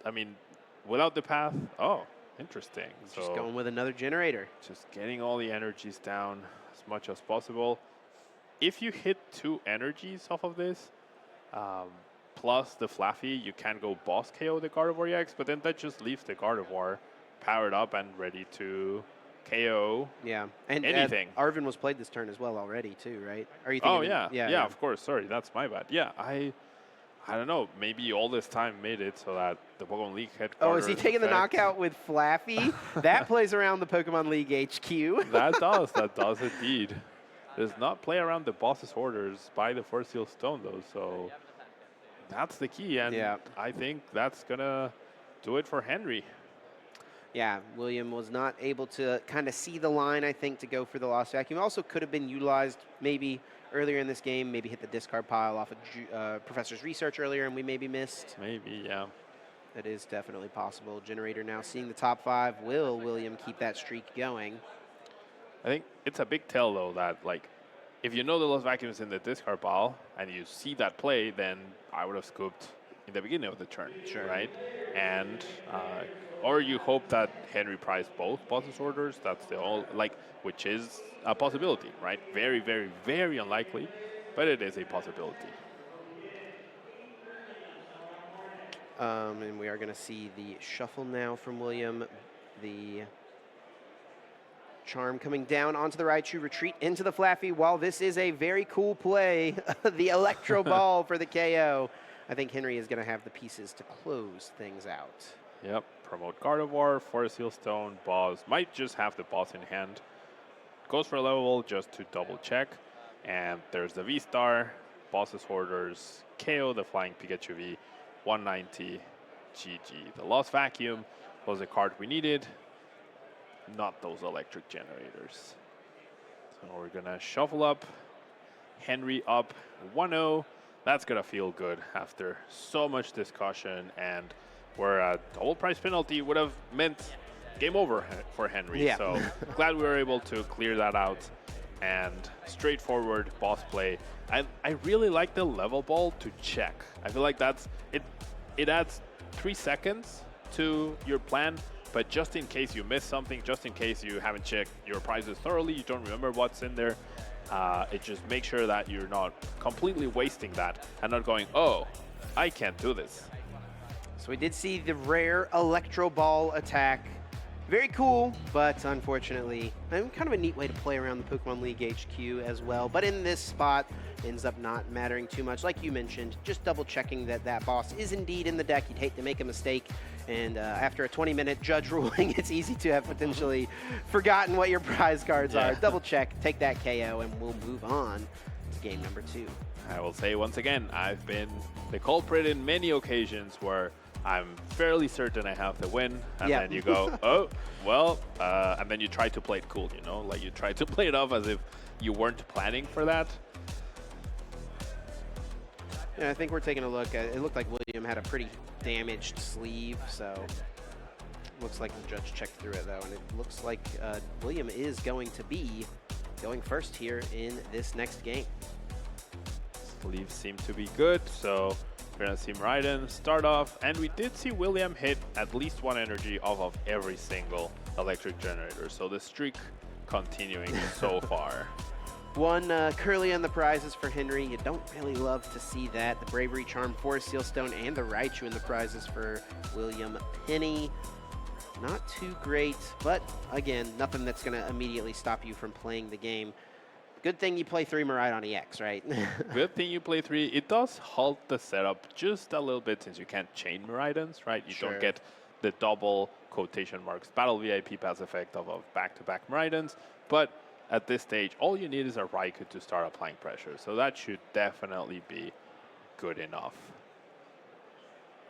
I mean, without the path, oh, interesting. Just going with another generator. Just getting all the energies down as much as possible. If you hit 2 energies off of this, plus the Fluffy, you can go boss KO the Gardevoir EX, but then that just leaves the Gardevoir powered up and ready to KO. Yeah, and anything. Arven was played this turn as well already too, right? Are you thinking? Oh yeah, of course. Sorry, that's my bad. Yeah, I don't know. Maybe all this time made it so that the Pokemon League headquarters. Oh, is he taking the knockout with Flaffy? That plays around the Pokemon League HQ. That does indeed. Does not play around the boss's orders by the Force Seal Stone though, so that's the key, and I think that's gonna do it for Henry. Yeah, William was not able to kind of see the line, I think, to go for the Lost Vacuum. Also could have been utilized maybe earlier in this game, maybe hit the discard pile off of Professor's research earlier, and we maybe missed. Maybe, yeah. That is definitely possible. Generator now seeing the top 5. Will William keep that streak going? I think it's a big tell, though, that, like, if you know the Lost Vacuum is in the discard pile, and you see that play, then I would have scooped in the beginning of the turn, right? And or you hope that Henry prized both boss's orders. That's the all, which is a possibility, right? Very, very, very unlikely, but it is a possibility. And we are going to see the shuffle now from William. The Charm coming down onto the Raichu, retreat into the Flaffy. While this is a very cool play, the Electro Ball for the KO. I think Henry is going to have the pieces to close things out. Yep, promote Gardevoir, Force Seal Stone, boss. Might just have the boss in hand. Goes for a level just to double check. And there's the V-Star, boss's orders, KO the Flying Pikachu V, 190, GG. The Lost Vacuum was a card we needed, not those electric generators. So we're going to shuffle up, Henry up 1-0. That's going to feel good after so much discussion, and where a double price penalty would have meant game over for Henry. Yeah. So glad we were able to clear that out. And straightforward boss play. I really like the level ball to check. I feel like that's it. It adds 3 seconds to your plan, but just in case you miss something, just in case you haven't checked your prizes thoroughly, you don't remember what's in there, it just makes sure that you're not completely wasting that and not going, oh, I can't do this. So we did see the rare Electro Ball attack. Very cool, but unfortunately, kind of a neat way to play around the Pokemon League HQ as well. But in this spot, ends up not mattering too much. Like you mentioned, just double checking that that boss is indeed in the deck. You'd hate to make a mistake. And after a 20-minute judge ruling, it's easy to have potentially forgotten what your prize cards are. Double check, take that KO, and we'll move on to game number 2. I will say once again, I've been the culprit in many occasions where I'm fairly certain I have the win, and then you go, oh, well, and then you try to play it cool, you know? Like you try to play it off as if you weren't planning for that. Yeah, I think we're taking a look at it. Looked like William had a pretty damaged sleeve, so looks like the judge checked through it, though, and it looks like William is going to be going first here in this next game. Sleeves seem to be good, so we're going to see Miraidon start off, and we did see William hit at least 1 energy off of every single electric generator, so the streak continuing so far. 1 Curly on the prizes for Henry. You don't really love to see that. The Bravery Charm, Forest Seal Stone, and the Raichu in the prizes for William Penney. Not too great, but again, nothing that's going to immediately stop you from playing the game. Good thing you play 3 Miraidon EX, right? Good thing you play 3. It does halt the setup just a little bit since you can't chain Miraidons, right? You don't get the double quotation marks battle VIP pass effect of back-to-back Miraidons, but at this stage, all you need is a Raikou to start applying pressure, so that should definitely be good enough.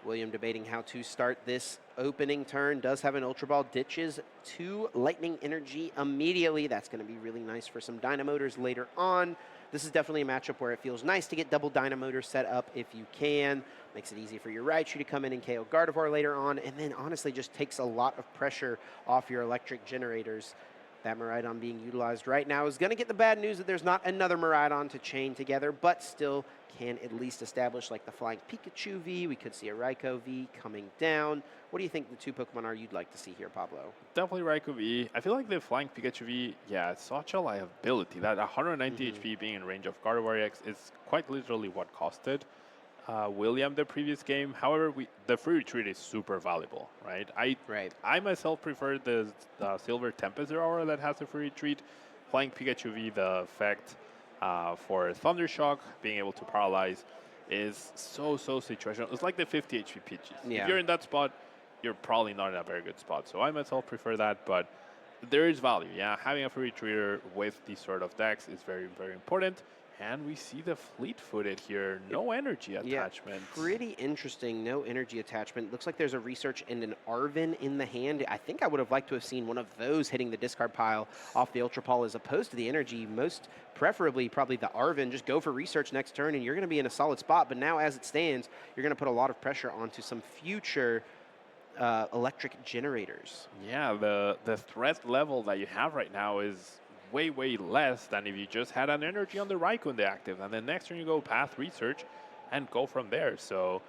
William debating how to start this opening turn. Does have an Ultra Ball, ditches 2 Lightning Energy immediately. That's going to be really nice for some Dynamotors later on. This is definitely a matchup where it feels nice to get double Dynamotors set up if you can. Makes it easy for your Raichu to come in and KO Gardevoir later on, and then honestly just takes a lot of pressure off your electric generators. That Miraidon being utilized right now is going to get the bad news that there's not another Miraidon to chain together, but still can at least establish like the Flying Pikachu V. We could see a Raikou V coming down. What do you think the 2 Pokemon are you'd like to see here, Pablo? Definitely Raikou V. I feel like the Flying Pikachu V, it's such a liability. That 190 HP being in range of Gardevoir EX is quite literally what costed William the previous game. However, the free retreat is super valuable, right? I myself prefer the Silver Tempest Aurora that has a free retreat. Flying Pikachu V, the effect for Thundershock, being able to paralyze, is so situational. It's like the 50 HP Peaches. If you're in that spot, you're probably not in a very good spot. So I myself prefer that, but there is value. Having a free retreater with these sort of decks is very important. And we see the fleet-footed here. No energy attachment. Pretty interesting. No energy attachment. Looks like there's a Research and an Arven in the hand. I think I would have liked to have seen one of those hitting the discard pile off the Ultra Ball as opposed to the energy. Most preferably, probably the Arven. Just go for Research next turn, and you're going to be in a solid spot. But now, as it stands, you're going to put a lot of pressure onto some future electric generators. The threat level that you have right now is way less than if you just had an energy on the Raikou in the active, and then next turn you go Path Research and go from there. So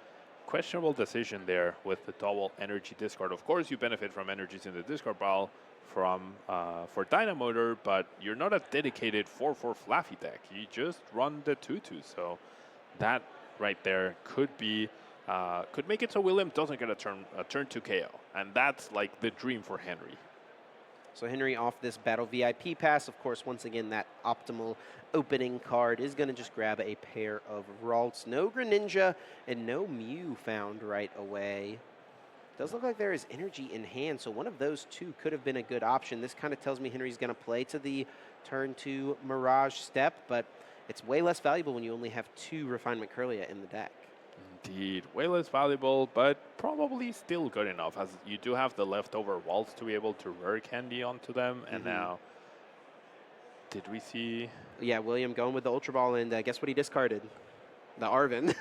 questionable decision there with the double energy discard. Of course, you benefit from energies in the discard pile for Dynamotor, but you're not a dedicated 4/4 Fluffy deck. You just run the 2/2. So that right there could make it so William doesn't get a turn 2 KO, and that's like the dream for Henry. So Henry off this Battle VIP pass. Of course, once again, that optimal opening card is going to just grab a pair of Ralts. No Greninja and no Mew found right away. Does look like there is energy in hand, so one of those 2 could have been a good option. This kind of tells me Henry's going to play to the turn 2 Mirage step, but it's way less valuable when you only have 2 Refinement Curlia in the deck. Indeed, way less valuable, but probably still good enough, as you do have the leftover walls to be able to rare candy onto them. And now, did we see? Yeah, William going with the Ultra Ball, and guess what he discarded? The Arven.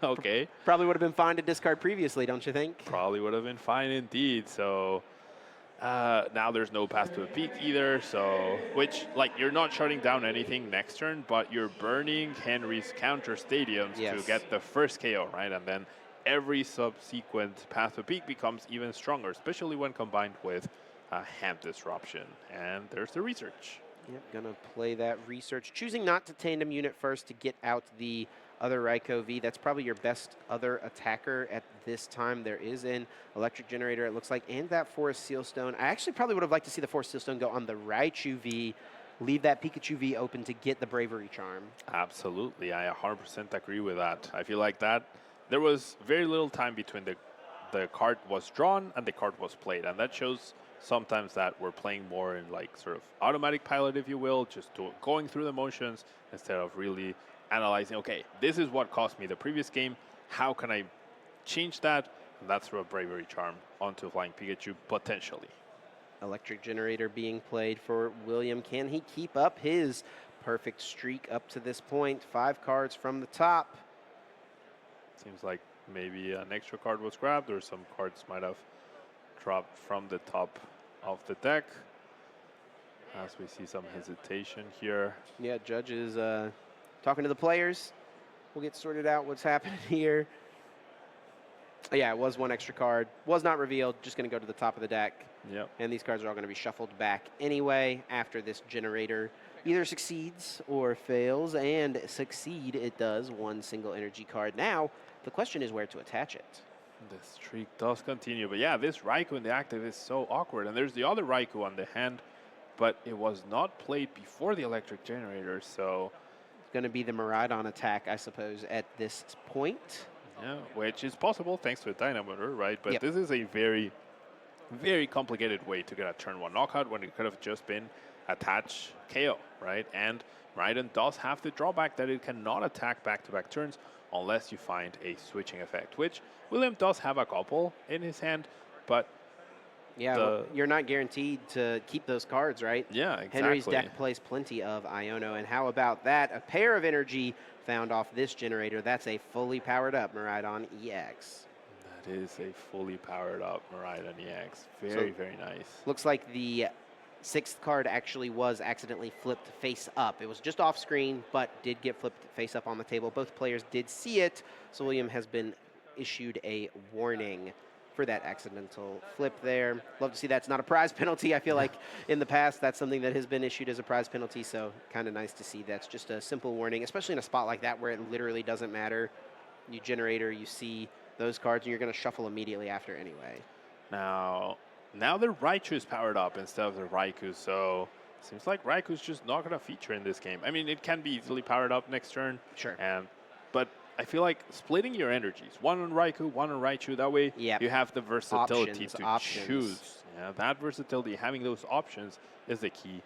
Okay. Probably would have been fine to discard previously, don't you think? Probably would have been fine indeed. So Now there's no path to the peak either, so which like you're not shutting down anything next turn, but you're burning Henry's counter stadiums to Yes. get the first KO, right? And then every subsequent path to peak becomes even stronger, especially when combined with hand disruption. And there's the research. Yep, gonna play that research. Choosing not to tandem unit first to get out the other Raikou V. That's probably your best other attacker at this time. There is an electric generator, it looks like, and that Forest Sealstone. I actually probably would have liked to see the Forest Sealstone go on the Raichu V, leave that Pikachu V open to get the Bravery Charm. Absolutely, I 100% agree with that. I feel like that there was very little time between the card was drawn and the card was played, and that shows sometimes that we're playing more in like sort of automatic pilot, if you will, just going through the motions instead of really analyzing, okay, this is what cost me the previous game, how can I change that? And that's through a Bravery Charm onto Flying Pikachu, potentially. Electric generator being played for William. Can he keep up his perfect streak up to this point? 5 cards from the top. Seems like maybe an extra card was grabbed, or some cards might have dropped from the top of the deck. As we see some hesitation here. Yeah, Judge is talking to the players. We'll get sorted out what's happening here. Yeah, it was 1 extra card. Was not revealed. Just going to go to the top of the deck. Yep. And these cards are all going to be shuffled back anyway after this generator either succeeds or fails. And succeed it does. 1 single energy card. Now, the question is where to attach it. The streak does continue. But yeah, this Raikou in the active is so awkward. And there's the other Raikou on the hand, but it was not played before the electric generator, so It's going to be the Miraidon attack, I suppose, at this point. yeah, which is possible thanks to a Dynamotor, right? But Yep. this is a very, very complicated way to get a turn 1 knockout when it could have just been attach KO, right? And Miraidon does have the drawback that it cannot attack back-to-back turns unless you find a switching effect, which William does have a couple in his hand, but Yeah, well, you're not guaranteed to keep those cards, right? yeah, exactly. Henry's deck plays plenty of Iono, and how about that? A pair of energy found off this generator. That's a fully powered up Miraidon EX. That is a fully powered up Miraidon EX. Very, very nice. Looks like the 6th card actually was accidentally flipped face up. It was just off screen, but did get flipped face up on the table. Both players did see it, so William has been issued a warning for that accidental flip there. Love to see that's not a prize penalty. I feel like in the past that's something that has been issued as a prize penalty, so kind of nice to see that's just a simple warning, especially in a spot like that where it literally doesn't matter. You generator, you see those cards, and you're going to shuffle immediately after anyway. Now the Raichu is powered up instead of the Raikou, so seems like Raiku's just not going to feature in this game. I mean, it can be easily powered up next turn. Sure. But I feel like splitting your energies, 1 on Raikou, 1 on Raichu, that way you have the versatility to choose. Yeah, that versatility, having those options is the key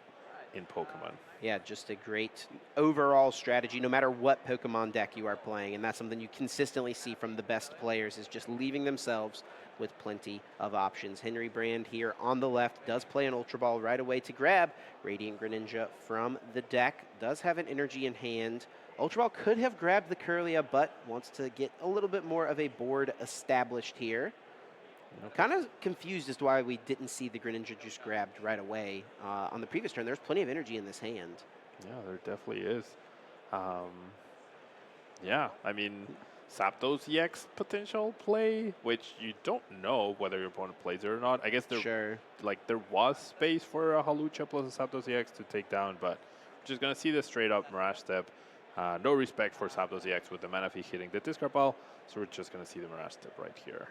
in Pokemon. Yeah, just a great overall strategy, no matter what Pokemon deck you are playing. And that's something you consistently see from the best players, is just leaving themselves with plenty of options. Henry Brand here on the left does play an Ultra Ball right away to grab Radiant Greninja from the deck. Does have an energy in hand. Ultra Ball could have grabbed the Curlia, but wants to get a little bit more of a board established here. Kind of confused as to why we didn't see the Greninja just grabbed right away. On the previous turn, there's plenty of energy in this hand. Yeah, there definitely is. Yeah, I mean, Zapdos EX potential play, which you don't know whether your opponent plays it or not. I guess there was space for a Hawlucha plus a Zapdos EX to take down, but we're just going to see the straight-up Mirage Step. No respect for Zapdos EX with the Manaphy hitting the discard pile, so we're just going to see the Mirage Step right here.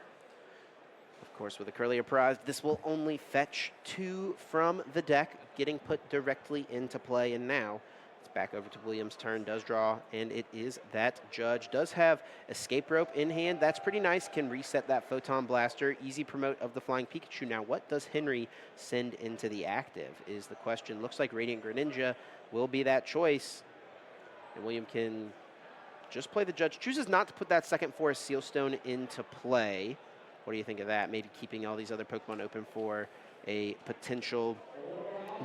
Of course, with a Curlia prize, this will only fetch 2 from the deck, getting put directly into play. And now it's back over to William's turn. Does draw, and it is that Judge. Does have Escape Rope in hand. That's pretty nice. Can reset that Photon Blaster. Easy promote of the Flying Pikachu. Now, what does Henry send into the active is the question. Looks like Radiant Greninja will be that choice. And William can just play the Judge. Chooses not to put that second Forest Sealstone into play. What do you think of that? Maybe keeping all these other Pokemon open for a potential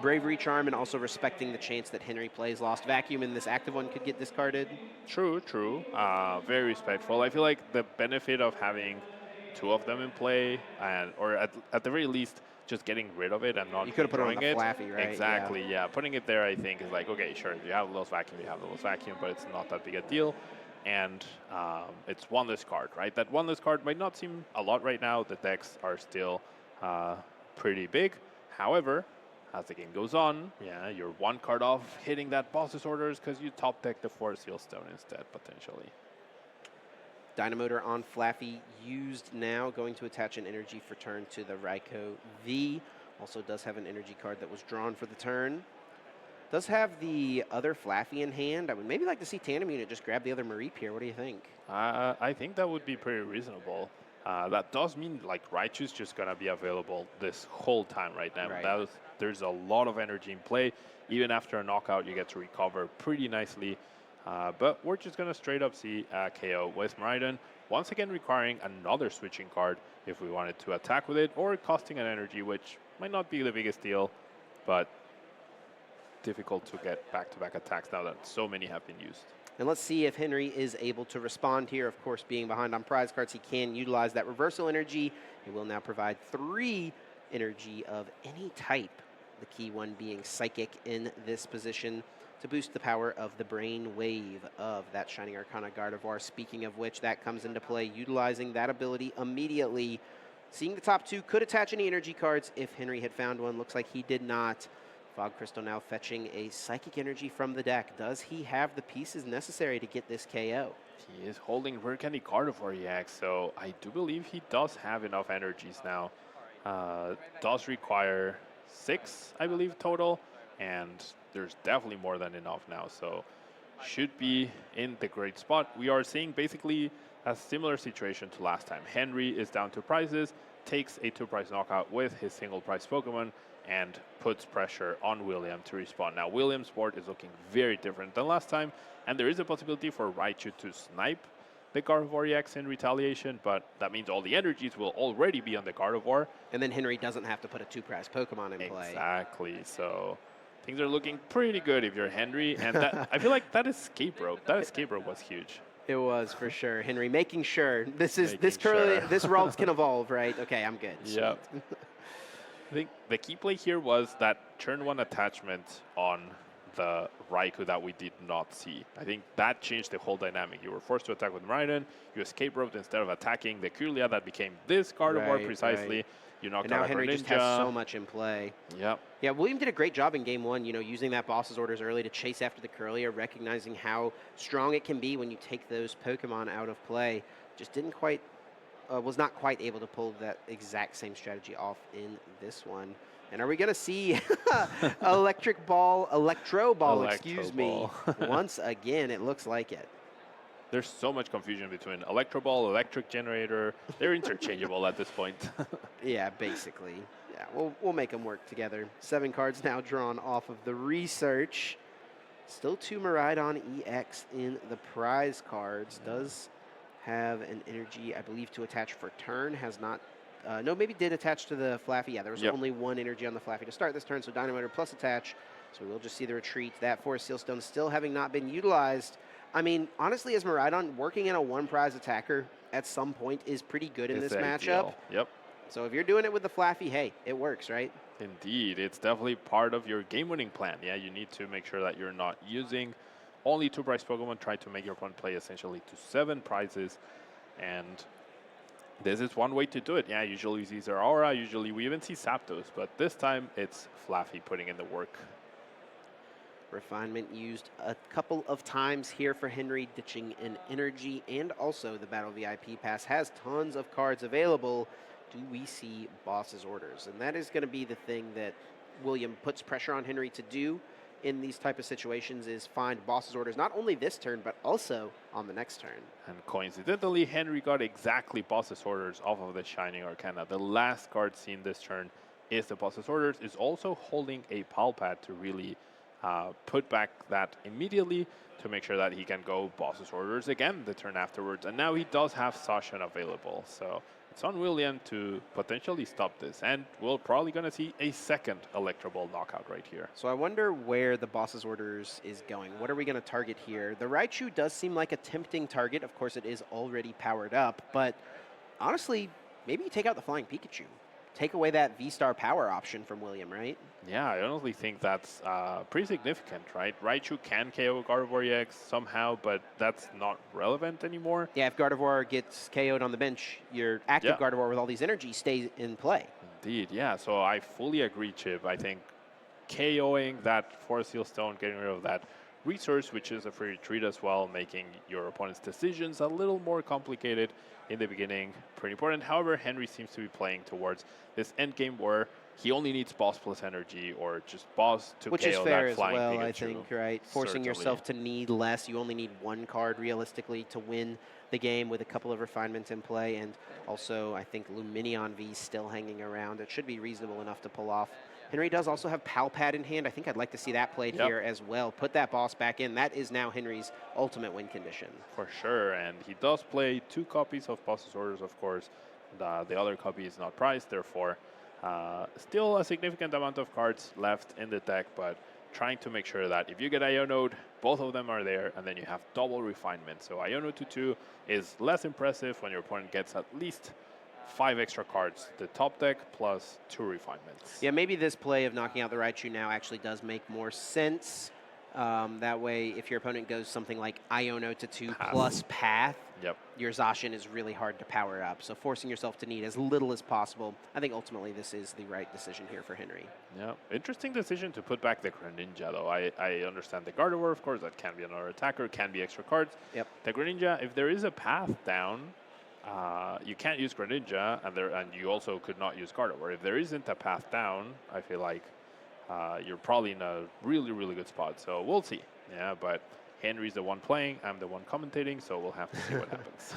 Bravery Charm, and also respecting the chance that Henry plays Lost Vacuum and this active one could get discarded. True. Very respectful. I feel like the benefit of having 2 of them in play, or at the very least, just getting rid of it and not You could have put it on enjoying the it. Flaffy, right? Exactly, yeah. Putting it there, I think, is like, okay, sure, you have the Lost Vacuum, you have the Lost Vacuum, but it's not that big a deal. And it's one less card, right? That one less card might not seem a lot right now. The decks are still pretty big. However, as the game goes on, yeah, you're one card off hitting that boss's orders because you top deck the Forest Seal Stone instead, potentially. Dynamotor on Flaffy used now, going to attach an energy for turn to the Raikou V. Also does have an energy card that was drawn for the turn. Does have the other Flaffy in hand. I would maybe like to see Tandem Unit just grab the other Mareep here. What do you think? I think that would be pretty reasonable. That does mean like Raichu's just going to be available this whole time right now. Right. There's a lot of energy in play. Even after a knockout, you get to recover pretty nicely. But we're just going to straight up see KO with Miraidon, once again requiring another switching card if we wanted to attack with it, or costing an energy, which might not be the biggest deal, but difficult to get back-to-back attacks now that so many have been used. And let's see if Henry is able to respond here. Of course, being behind on prize cards, he can utilize that reversal energy. He will now provide 3 energy of any type, the key one being Psychic in this position, to boost the power of the Brain Wave of that Shining Arcana Gardevoir. Speaking of which, that comes into play, utilizing that ability immediately. Seeing the top 2, could attach any energy cards if Henry had found one. Looks like he did not. Fog Crystal now fetching a Psychic Energy from the deck. Does he have the pieces necessary to get this KO? He is holding Rare Candy Gardevoir EX, so I do believe he does have enough energies now. Does require 6, I believe, total, and there's definitely more than enough now, so should be in the great spot. We are seeing basically a similar situation to last time. Henry is down 2 prizes, takes a 2-prize knockout with his single prize Pokemon, and puts pressure on William to respawn. Now, William's board is looking very different than last time, and there is a possibility for Raichu to snipe the Gardevoir EX in retaliation, but that means all the energies will already be on the Gardevoir. And then Henry doesn't have to put a 2-prize Pokemon in play. Exactly, so things are looking pretty good if you're Henry, and that, I feel like that escape rope was huge. It was, for sure. Henry making sure this Making Ralts can evolve, right? Okay, I'm good. Yep. I think the key play here was that turn 1 attachment on the Raikou that we did not see. I think that changed the whole dynamic. You were forced to attack with Miraidon, you escape roped instead of attacking the Kirlia that became this Gardevoir precisely. Right. You knocked And out now a Henry Ninja. just has so much in play. Yep. Yeah, William did a great job in game 1, using that boss's orders early to chase after the Kirlia, recognizing how strong it can be when you take those Pokemon out of play. Just was not quite able to pull that exact same strategy off in this one. And are we going to see Electro Ball, excuse me. Once again, it looks like it. There's so much confusion between Electro Ball, Electric Generator. They're interchangeable at this point. Yeah, basically. Yeah, we'll make them work together. 7 cards now drawn off of the research. Still 2 Miraidon EX in the prize cards. Does have an energy, I believe, to attach for turn. Has not. No, maybe did attach to the Flaffy. Yeah, there was only 1 energy on the Flaffy to start this turn, so Dynamotor plus attach. So we'll just see the retreat. That Forest Seal Stone still having not been utilized. I mean, honestly, as Miraidon, working in a 1-prize attacker at some point is pretty good in this matchup. Yep. So if you're doing it with the Flaffy, hey, it works, right? Indeed. It's definitely part of your game-winning plan. Yeah, you need to make sure that you're not using only 2-prize Pokemon. Try to make your opponent play essentially to 7 prizes. And this is one way to do it. Yeah, usually we see Zeraora. Usually we even see Zapdos. But this time, it's Flaffy putting in the work. Refinement used a couple of times here for Henry, ditching an energy, and also the Battle VIP Pass has tons of cards available. Do we see boss's orders? And that is going to be the thing that William puts pressure on Henry to do in these type of situations, is find boss's orders, not only this turn, but also on the next turn. And coincidentally, Henry got exactly boss's orders off of the Shining Arcana. The last card seen this turn is the boss's orders, is also holding a Pal Pad to really put back that immediately to make sure that he can go boss's orders again the turn afterwards. And now he does have Sasha available, so it's on William to potentially stop this. And we're probably going to see a second Electro Ball knockout right here. So I wonder where the boss's orders is going. What are we going to target here? The Raichu does seem like a tempting target. Of course, it is already powered up, but honestly, maybe you take out the Flying Pikachu. take away that V-Star power option from William, right? Yeah, I honestly think that's pretty significant, right? Raichu can KO Gardevoir EX somehow, but that's not relevant anymore. Yeah, if Gardevoir gets KO'd on the bench, your active Yeah. Gardevoir with all these energy stays in play. Indeed, yeah. So I fully agree, Chip. I think KOing that Forest Seal Stone, getting rid of that resource, which is a free retreat as well, making your opponent's decisions a little more complicated in the beginning, pretty important. However, Henry seems to be playing towards this end game where he only needs boss plus energy or just boss to Which KO is fair that as flying well, Pikachu. I think, right? Forcing Certainly. yourself to need less. You only need one card realistically to win the game with a couple of refinements in play. And also, I think Luminion V still hanging around. It should be reasonable enough to pull off. Henry does also have Pal Pad in hand. I think I'd like to see that played here as well. Put that boss back in. That is now Henry's ultimate win condition. For sure, and he does play 2 copies of Boss's Orders, of course. The other copy is not priced, therefore still a significant amount of cards left in the deck, but trying to make sure that if you get Iono'd, both of them are there, and then you have double refinement. So Iono to 2 is less impressive when your opponent gets at least 5 extra cards, the top deck plus 2 refinements. Yeah, maybe this play of knocking out the Raichu now actually does make more sense. That way, if your opponent goes something like Iono to 2 plus Path, your Zacian is really hard to power up. So forcing yourself to need as little as possible, I think ultimately this is the right decision here for Henry. Yeah, interesting decision to put back the Greninja, though. I understand the Gardevoir, of course, that can be another attacker, can be extra cards. Yep. The Greninja, if there is a path down, you can't use Greninja, and you also could not use Gardevoir. If there isn't a path down, I feel like you're probably in a really, really good spot. So we'll see. Yeah, but Henry's the one playing, I'm the one commentating, so we'll have to see what happens.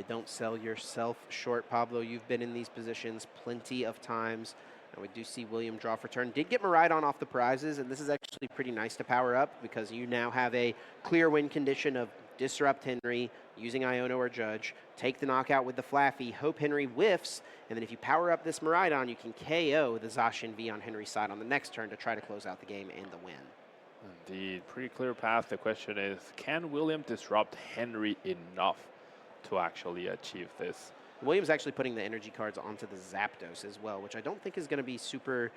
Don't sell yourself short, Pablo. You've been in these positions plenty of times. And we do see William draw for turn. Did get Miraidon off the prizes, and this is actually pretty nice to power up because you now have a clear win condition of disrupt Henry, using Iono or Judge, take the knockout with the Flaffy, hope Henry whiffs, and then if you power up this Miraidon, you can KO the Zacian V on Henry's side on the next turn to try to close out the game and the win. Indeed, pretty clear path. The question is, can William disrupt Henry enough to actually achieve this? William's actually putting the energy cards onto the Zapdos as well, which I don't think is going to be super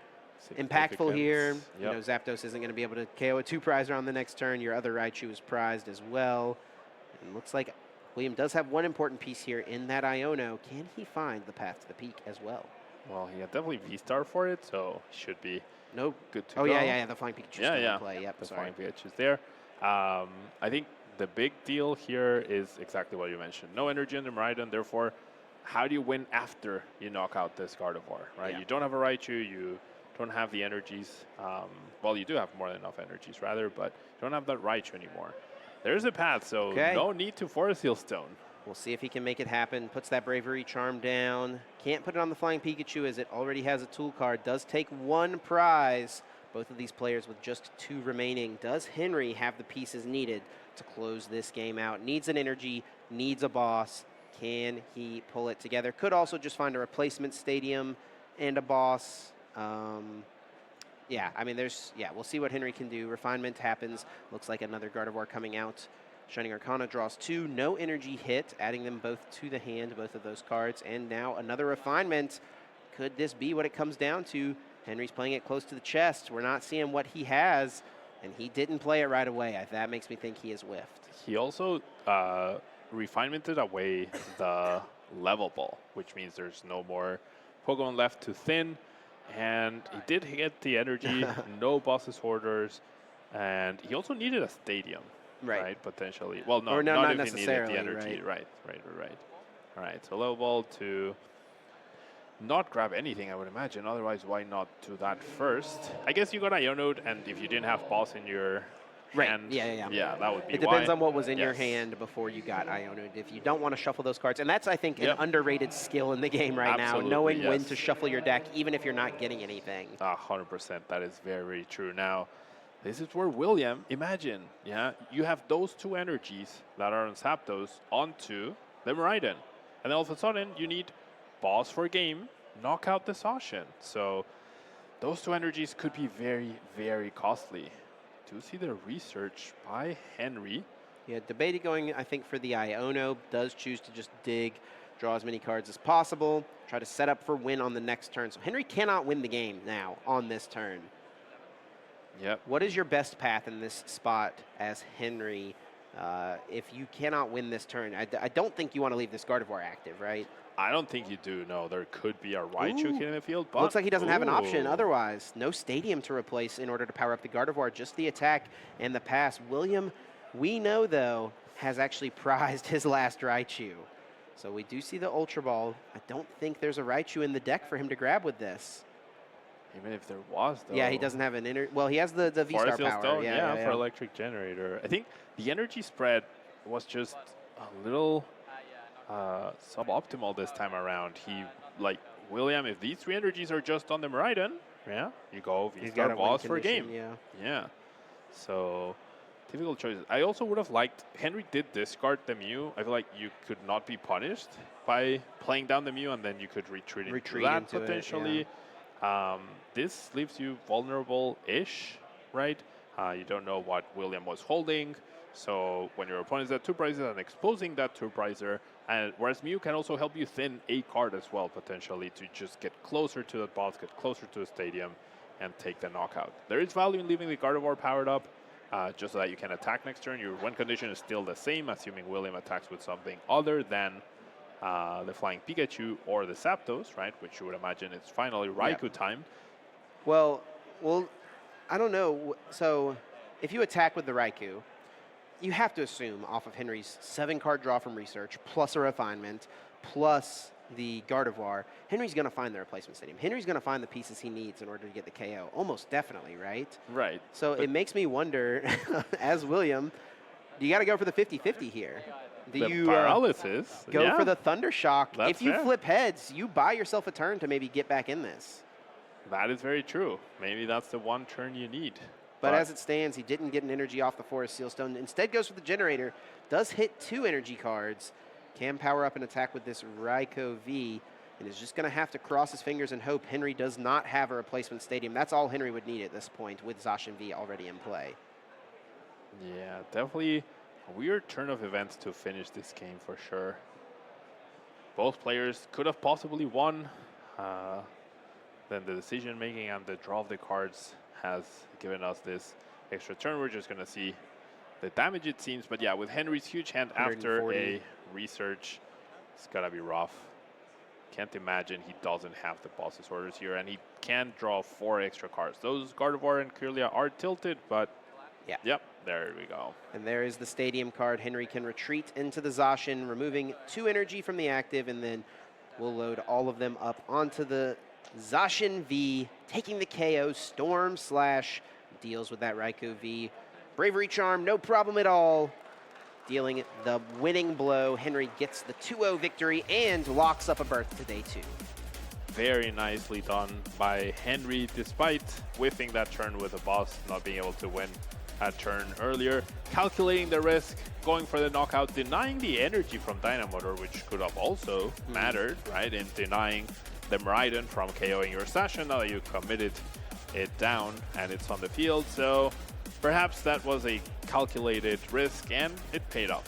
impactful here. You know, Zapdos isn't going to be able to KO a 2-prizer on the next turn. Your other Raichu is prized as well. And looks like William does have one important piece here in that Iono. Can he find the path to the peak as well? Well, he had definitely V-Star for it, so should be good to go. Oh, yeah, the Flying Pikachu's still in play. Yep, the Flying Pikachu's there. I think the big deal here is exactly what you mentioned. No energy on the Miraidon, therefore, how do you win after you knock out this Gardevoir, right? Yeah. You don't have a Raichu, you don't have the energies. Well, you do have more than enough energies, rather, but you don't have that Raichu anymore. There's a path, so no need to Forest Seal Stone. We'll see if he can make it happen. Puts that Bravery Charm down. Can't put it on the Flying Pikachu as it already has a tool card. Does take 1 prize. Both of these players with just 2 remaining. Does Henry have the pieces needed to close this game out? Needs an energy, needs a boss. Can he pull it together? Could also just find a replacement stadium and a boss. I mean, we'll see what Henry can do. Refinement happens. Looks like another Gardevoir coming out. Shining Arcana draws 2. No energy hit, adding them both to the hand, both of those cards. And now another refinement. Could this be what it comes down to? Henry's playing it close to the chest. We're not seeing what he has, and he didn't play it right away. That makes me think he is whiffed. He also refinemented away the level ball, which means there's no more Pokemon left to thin. And he did get the energy, no boss's orders, and he also needed a stadium, right? Potentially. Well, no, not if he needed the energy. Right. All right, so level ball to not grab anything, I would imagine. Otherwise, why not do that first? I guess you got Iono'd, and if you didn't have boss in your hand, that would be It depends on what was in your hand before you got Iono'd. If you don't want to shuffle those cards, and that's, I think, an underrated skill in the game right now, knowing when to shuffle your deck, even if you're not getting anything. 100%, that is very true. Now, this is where William, imagine, you have those 2 energies that are on Zapdos onto the Miraidon. And then all of a sudden, you need boss for game, knock out the Zacian. So those 2 energies could be very, very costly. Do see the research by Henry. Yeah, debating going, I think, for the Iono, does choose to just dig draw as many cards as possible, try to set up for win on the next turn. So Henry cannot win the game now on this turn. Yep. What is your best path in this spot as Henry if you cannot win this turn? I don't think you want to leave this Gardevoir active, right? I don't think you do. No, there could be a Raichu hitting the field, but looks like he doesn't have an option otherwise. No Stadium to replace in order to power up the Gardevoir, just the attack and the pass. William, we know, though, has actually prized his last Raichu. So we do see the Ultra Ball. I don't think there's a Raichu in the deck for him to grab with this. Even if there was, though. Yeah, he doesn't have an well, he has the V-Star power. Stone, yeah, for electric generator. I think the energy spread was just a little suboptimal this time around. William, if these 3 energies are just on the Miraidon, yeah, you go V-Star Boss for a game. Yeah. So, difficult choices. I also would have liked, Henry did discard the Mew. I feel like you could not be punished by playing down the Mew, and then you could retreat into that potentially. This leaves you vulnerable-ish, right? You don't know what William was holding. So when your opponent is at 2 prizes and exposing that 2-prizer, and whereas Mew can also help you thin a card as well, potentially, to just get closer to the boss, get closer to the stadium, and take the knockout. There is value in leaving the Gardevoir powered up, just so that you can attack next turn. Your win condition is still the same, assuming William attacks with something other than the Flying Pikachu or the Zapdos, right? Which you would imagine it's finally Raikou time. Well, I don't know. So if you attack with the Raikou, you have to assume off of Henry's 7-card draw from Research, plus a Refinement, plus the Gardevoir, Henry's going to find the replacement stadium. Henry's going to find the pieces he needs in order to get the KO. Almost definitely, right? Right. So it makes me wonder, as William, you got to go for the 50-50 here. Do you paralysis? Go for the Thunder Shock. That's if you fair. flip heads, you buy yourself a turn to maybe get back in this. That is very true. Maybe that's the one turn you need. But as it stands, he didn't get an energy off the Forest Sealstone. Instead goes for the Generator. Does hit 2 energy cards. Can power up and attack with this Raikou V. And is just going to have to cross his fingers and hope Henry does not have a replacement stadium. That's all Henry would need at this point with Zacian V already in play. Yeah, definitely a weird turn of events to finish this game for sure. Both players could have possibly won. Then the decision making and the draw of the cards has given us this extra turn. We're just going to see the damage, it seems. But yeah, with Henry's huge hand after a Research, it's going to be rough. Can't imagine he doesn't have the boss's orders here. And he can draw 4 extra cards. Those Gardevoir and Kirlia are tilted, but yep, there we go. And there is the Stadium card. Henry can retreat into the Zacian, removing 2 energy from the active, and then we'll load all of them up onto the Zacian V, taking the KO. Storm Slash deals with that Raikou V. Bravery Charm, no problem at all. Dealing the winning blow. Henry gets the 2-0 victory and locks up a berth to day 2. Very nicely done by Henry, despite whiffing that turn with the boss, not being able to win a turn earlier. Calculating the risk, going for the knockout, denying the energy from Dynamotor, which could have also mattered, right, in denying the Miraidon from KOing your Zacian. Now that you committed it down and it's on the field, so perhaps that was a calculated risk and it paid off.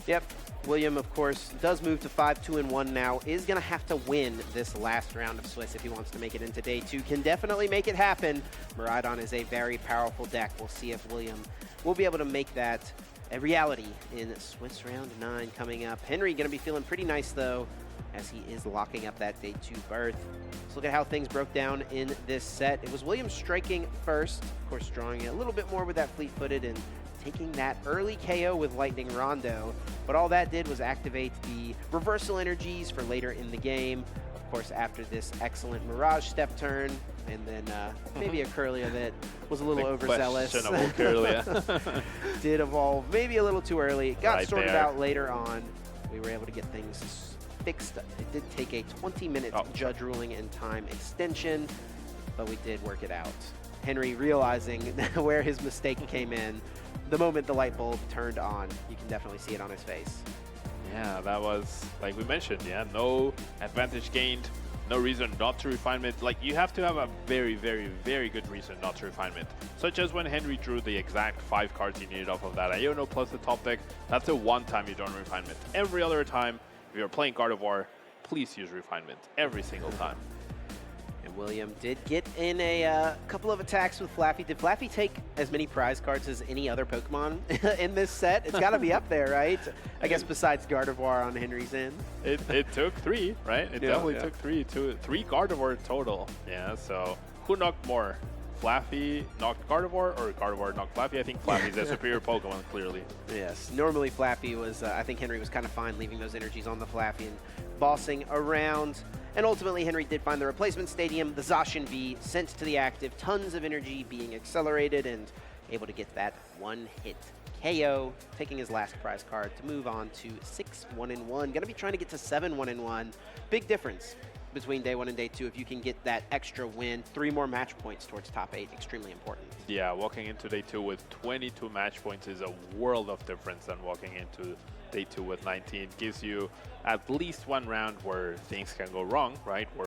Yep. William, of course, does move to 5-2-1 now. Is going to have to win this last round of Swiss if he wants to make it into day 2. Can definitely make it happen. Miraidon is a very powerful deck. We'll see if William will be able to make that a reality in Swiss round 9 coming up. Henry going to be feeling pretty nice, though, as he is locking up that day 2 berth. Let's look at how things broke down in this set. It was William striking first, of course, drawing a little bit more with that fleet-footed and taking that early KO with Lightning Rondo. But all that did was activate the reversal energies for later in the game. Of course, after this excellent Mirage step turn, and then maybe a Kirlia that was a little overzealous. Questionable Kirlia. Did evolve maybe a little too early. It got Right sorted there. out later on. We were able to get things fixed. It did take a 20-minute judge ruling and time extension, but we did work it out. Henry realizing where his mistake came in, the moment the light bulb turned on, you can definitely see it on his face. Yeah, that was, like we mentioned, no advantage gained, no reason not to refinement. Like, you have to have a very, very, very good reason not to refinement. Such as when Henry drew the exact 5 cards he needed off of that Iono plus the top deck. That's the one time you don't refinement. Every other time, if you're playing Gardevoir, please use Refinement every single time. And William did get in a couple of attacks with Flaffy. Did Flaffy take as many prize cards as any other Pokemon in this set? It's got to be up there, right? I guess besides Gardevoir on Henry's end. It took 3, right? It definitely took 3. 3 Gardevoir total. Yeah, so who knocked more? Flaffy knocked Gardevoir or Gardevoir knocked Flaffy? I think Flaffy's a superior Pokemon, clearly. Yes, normally Flaffy was, I think Henry was kind of fine leaving those energies on the Flaffy and bossing around. And ultimately, Henry did find the replacement stadium, the Zacian V, sent to the active, tons of energy being accelerated and able to get that one-hit KO, taking his last prize card to move on to 6-1-1. Going to be trying to get to 7-1-1. Big difference between day 1 and day 2. If you can get that extra win, 3 more match points towards top 8, extremely important. Yeah, walking into day 2 with 22 match points is a world of difference than walking into day 2 with 19. Gives you at least one round where things can go wrong, right? Where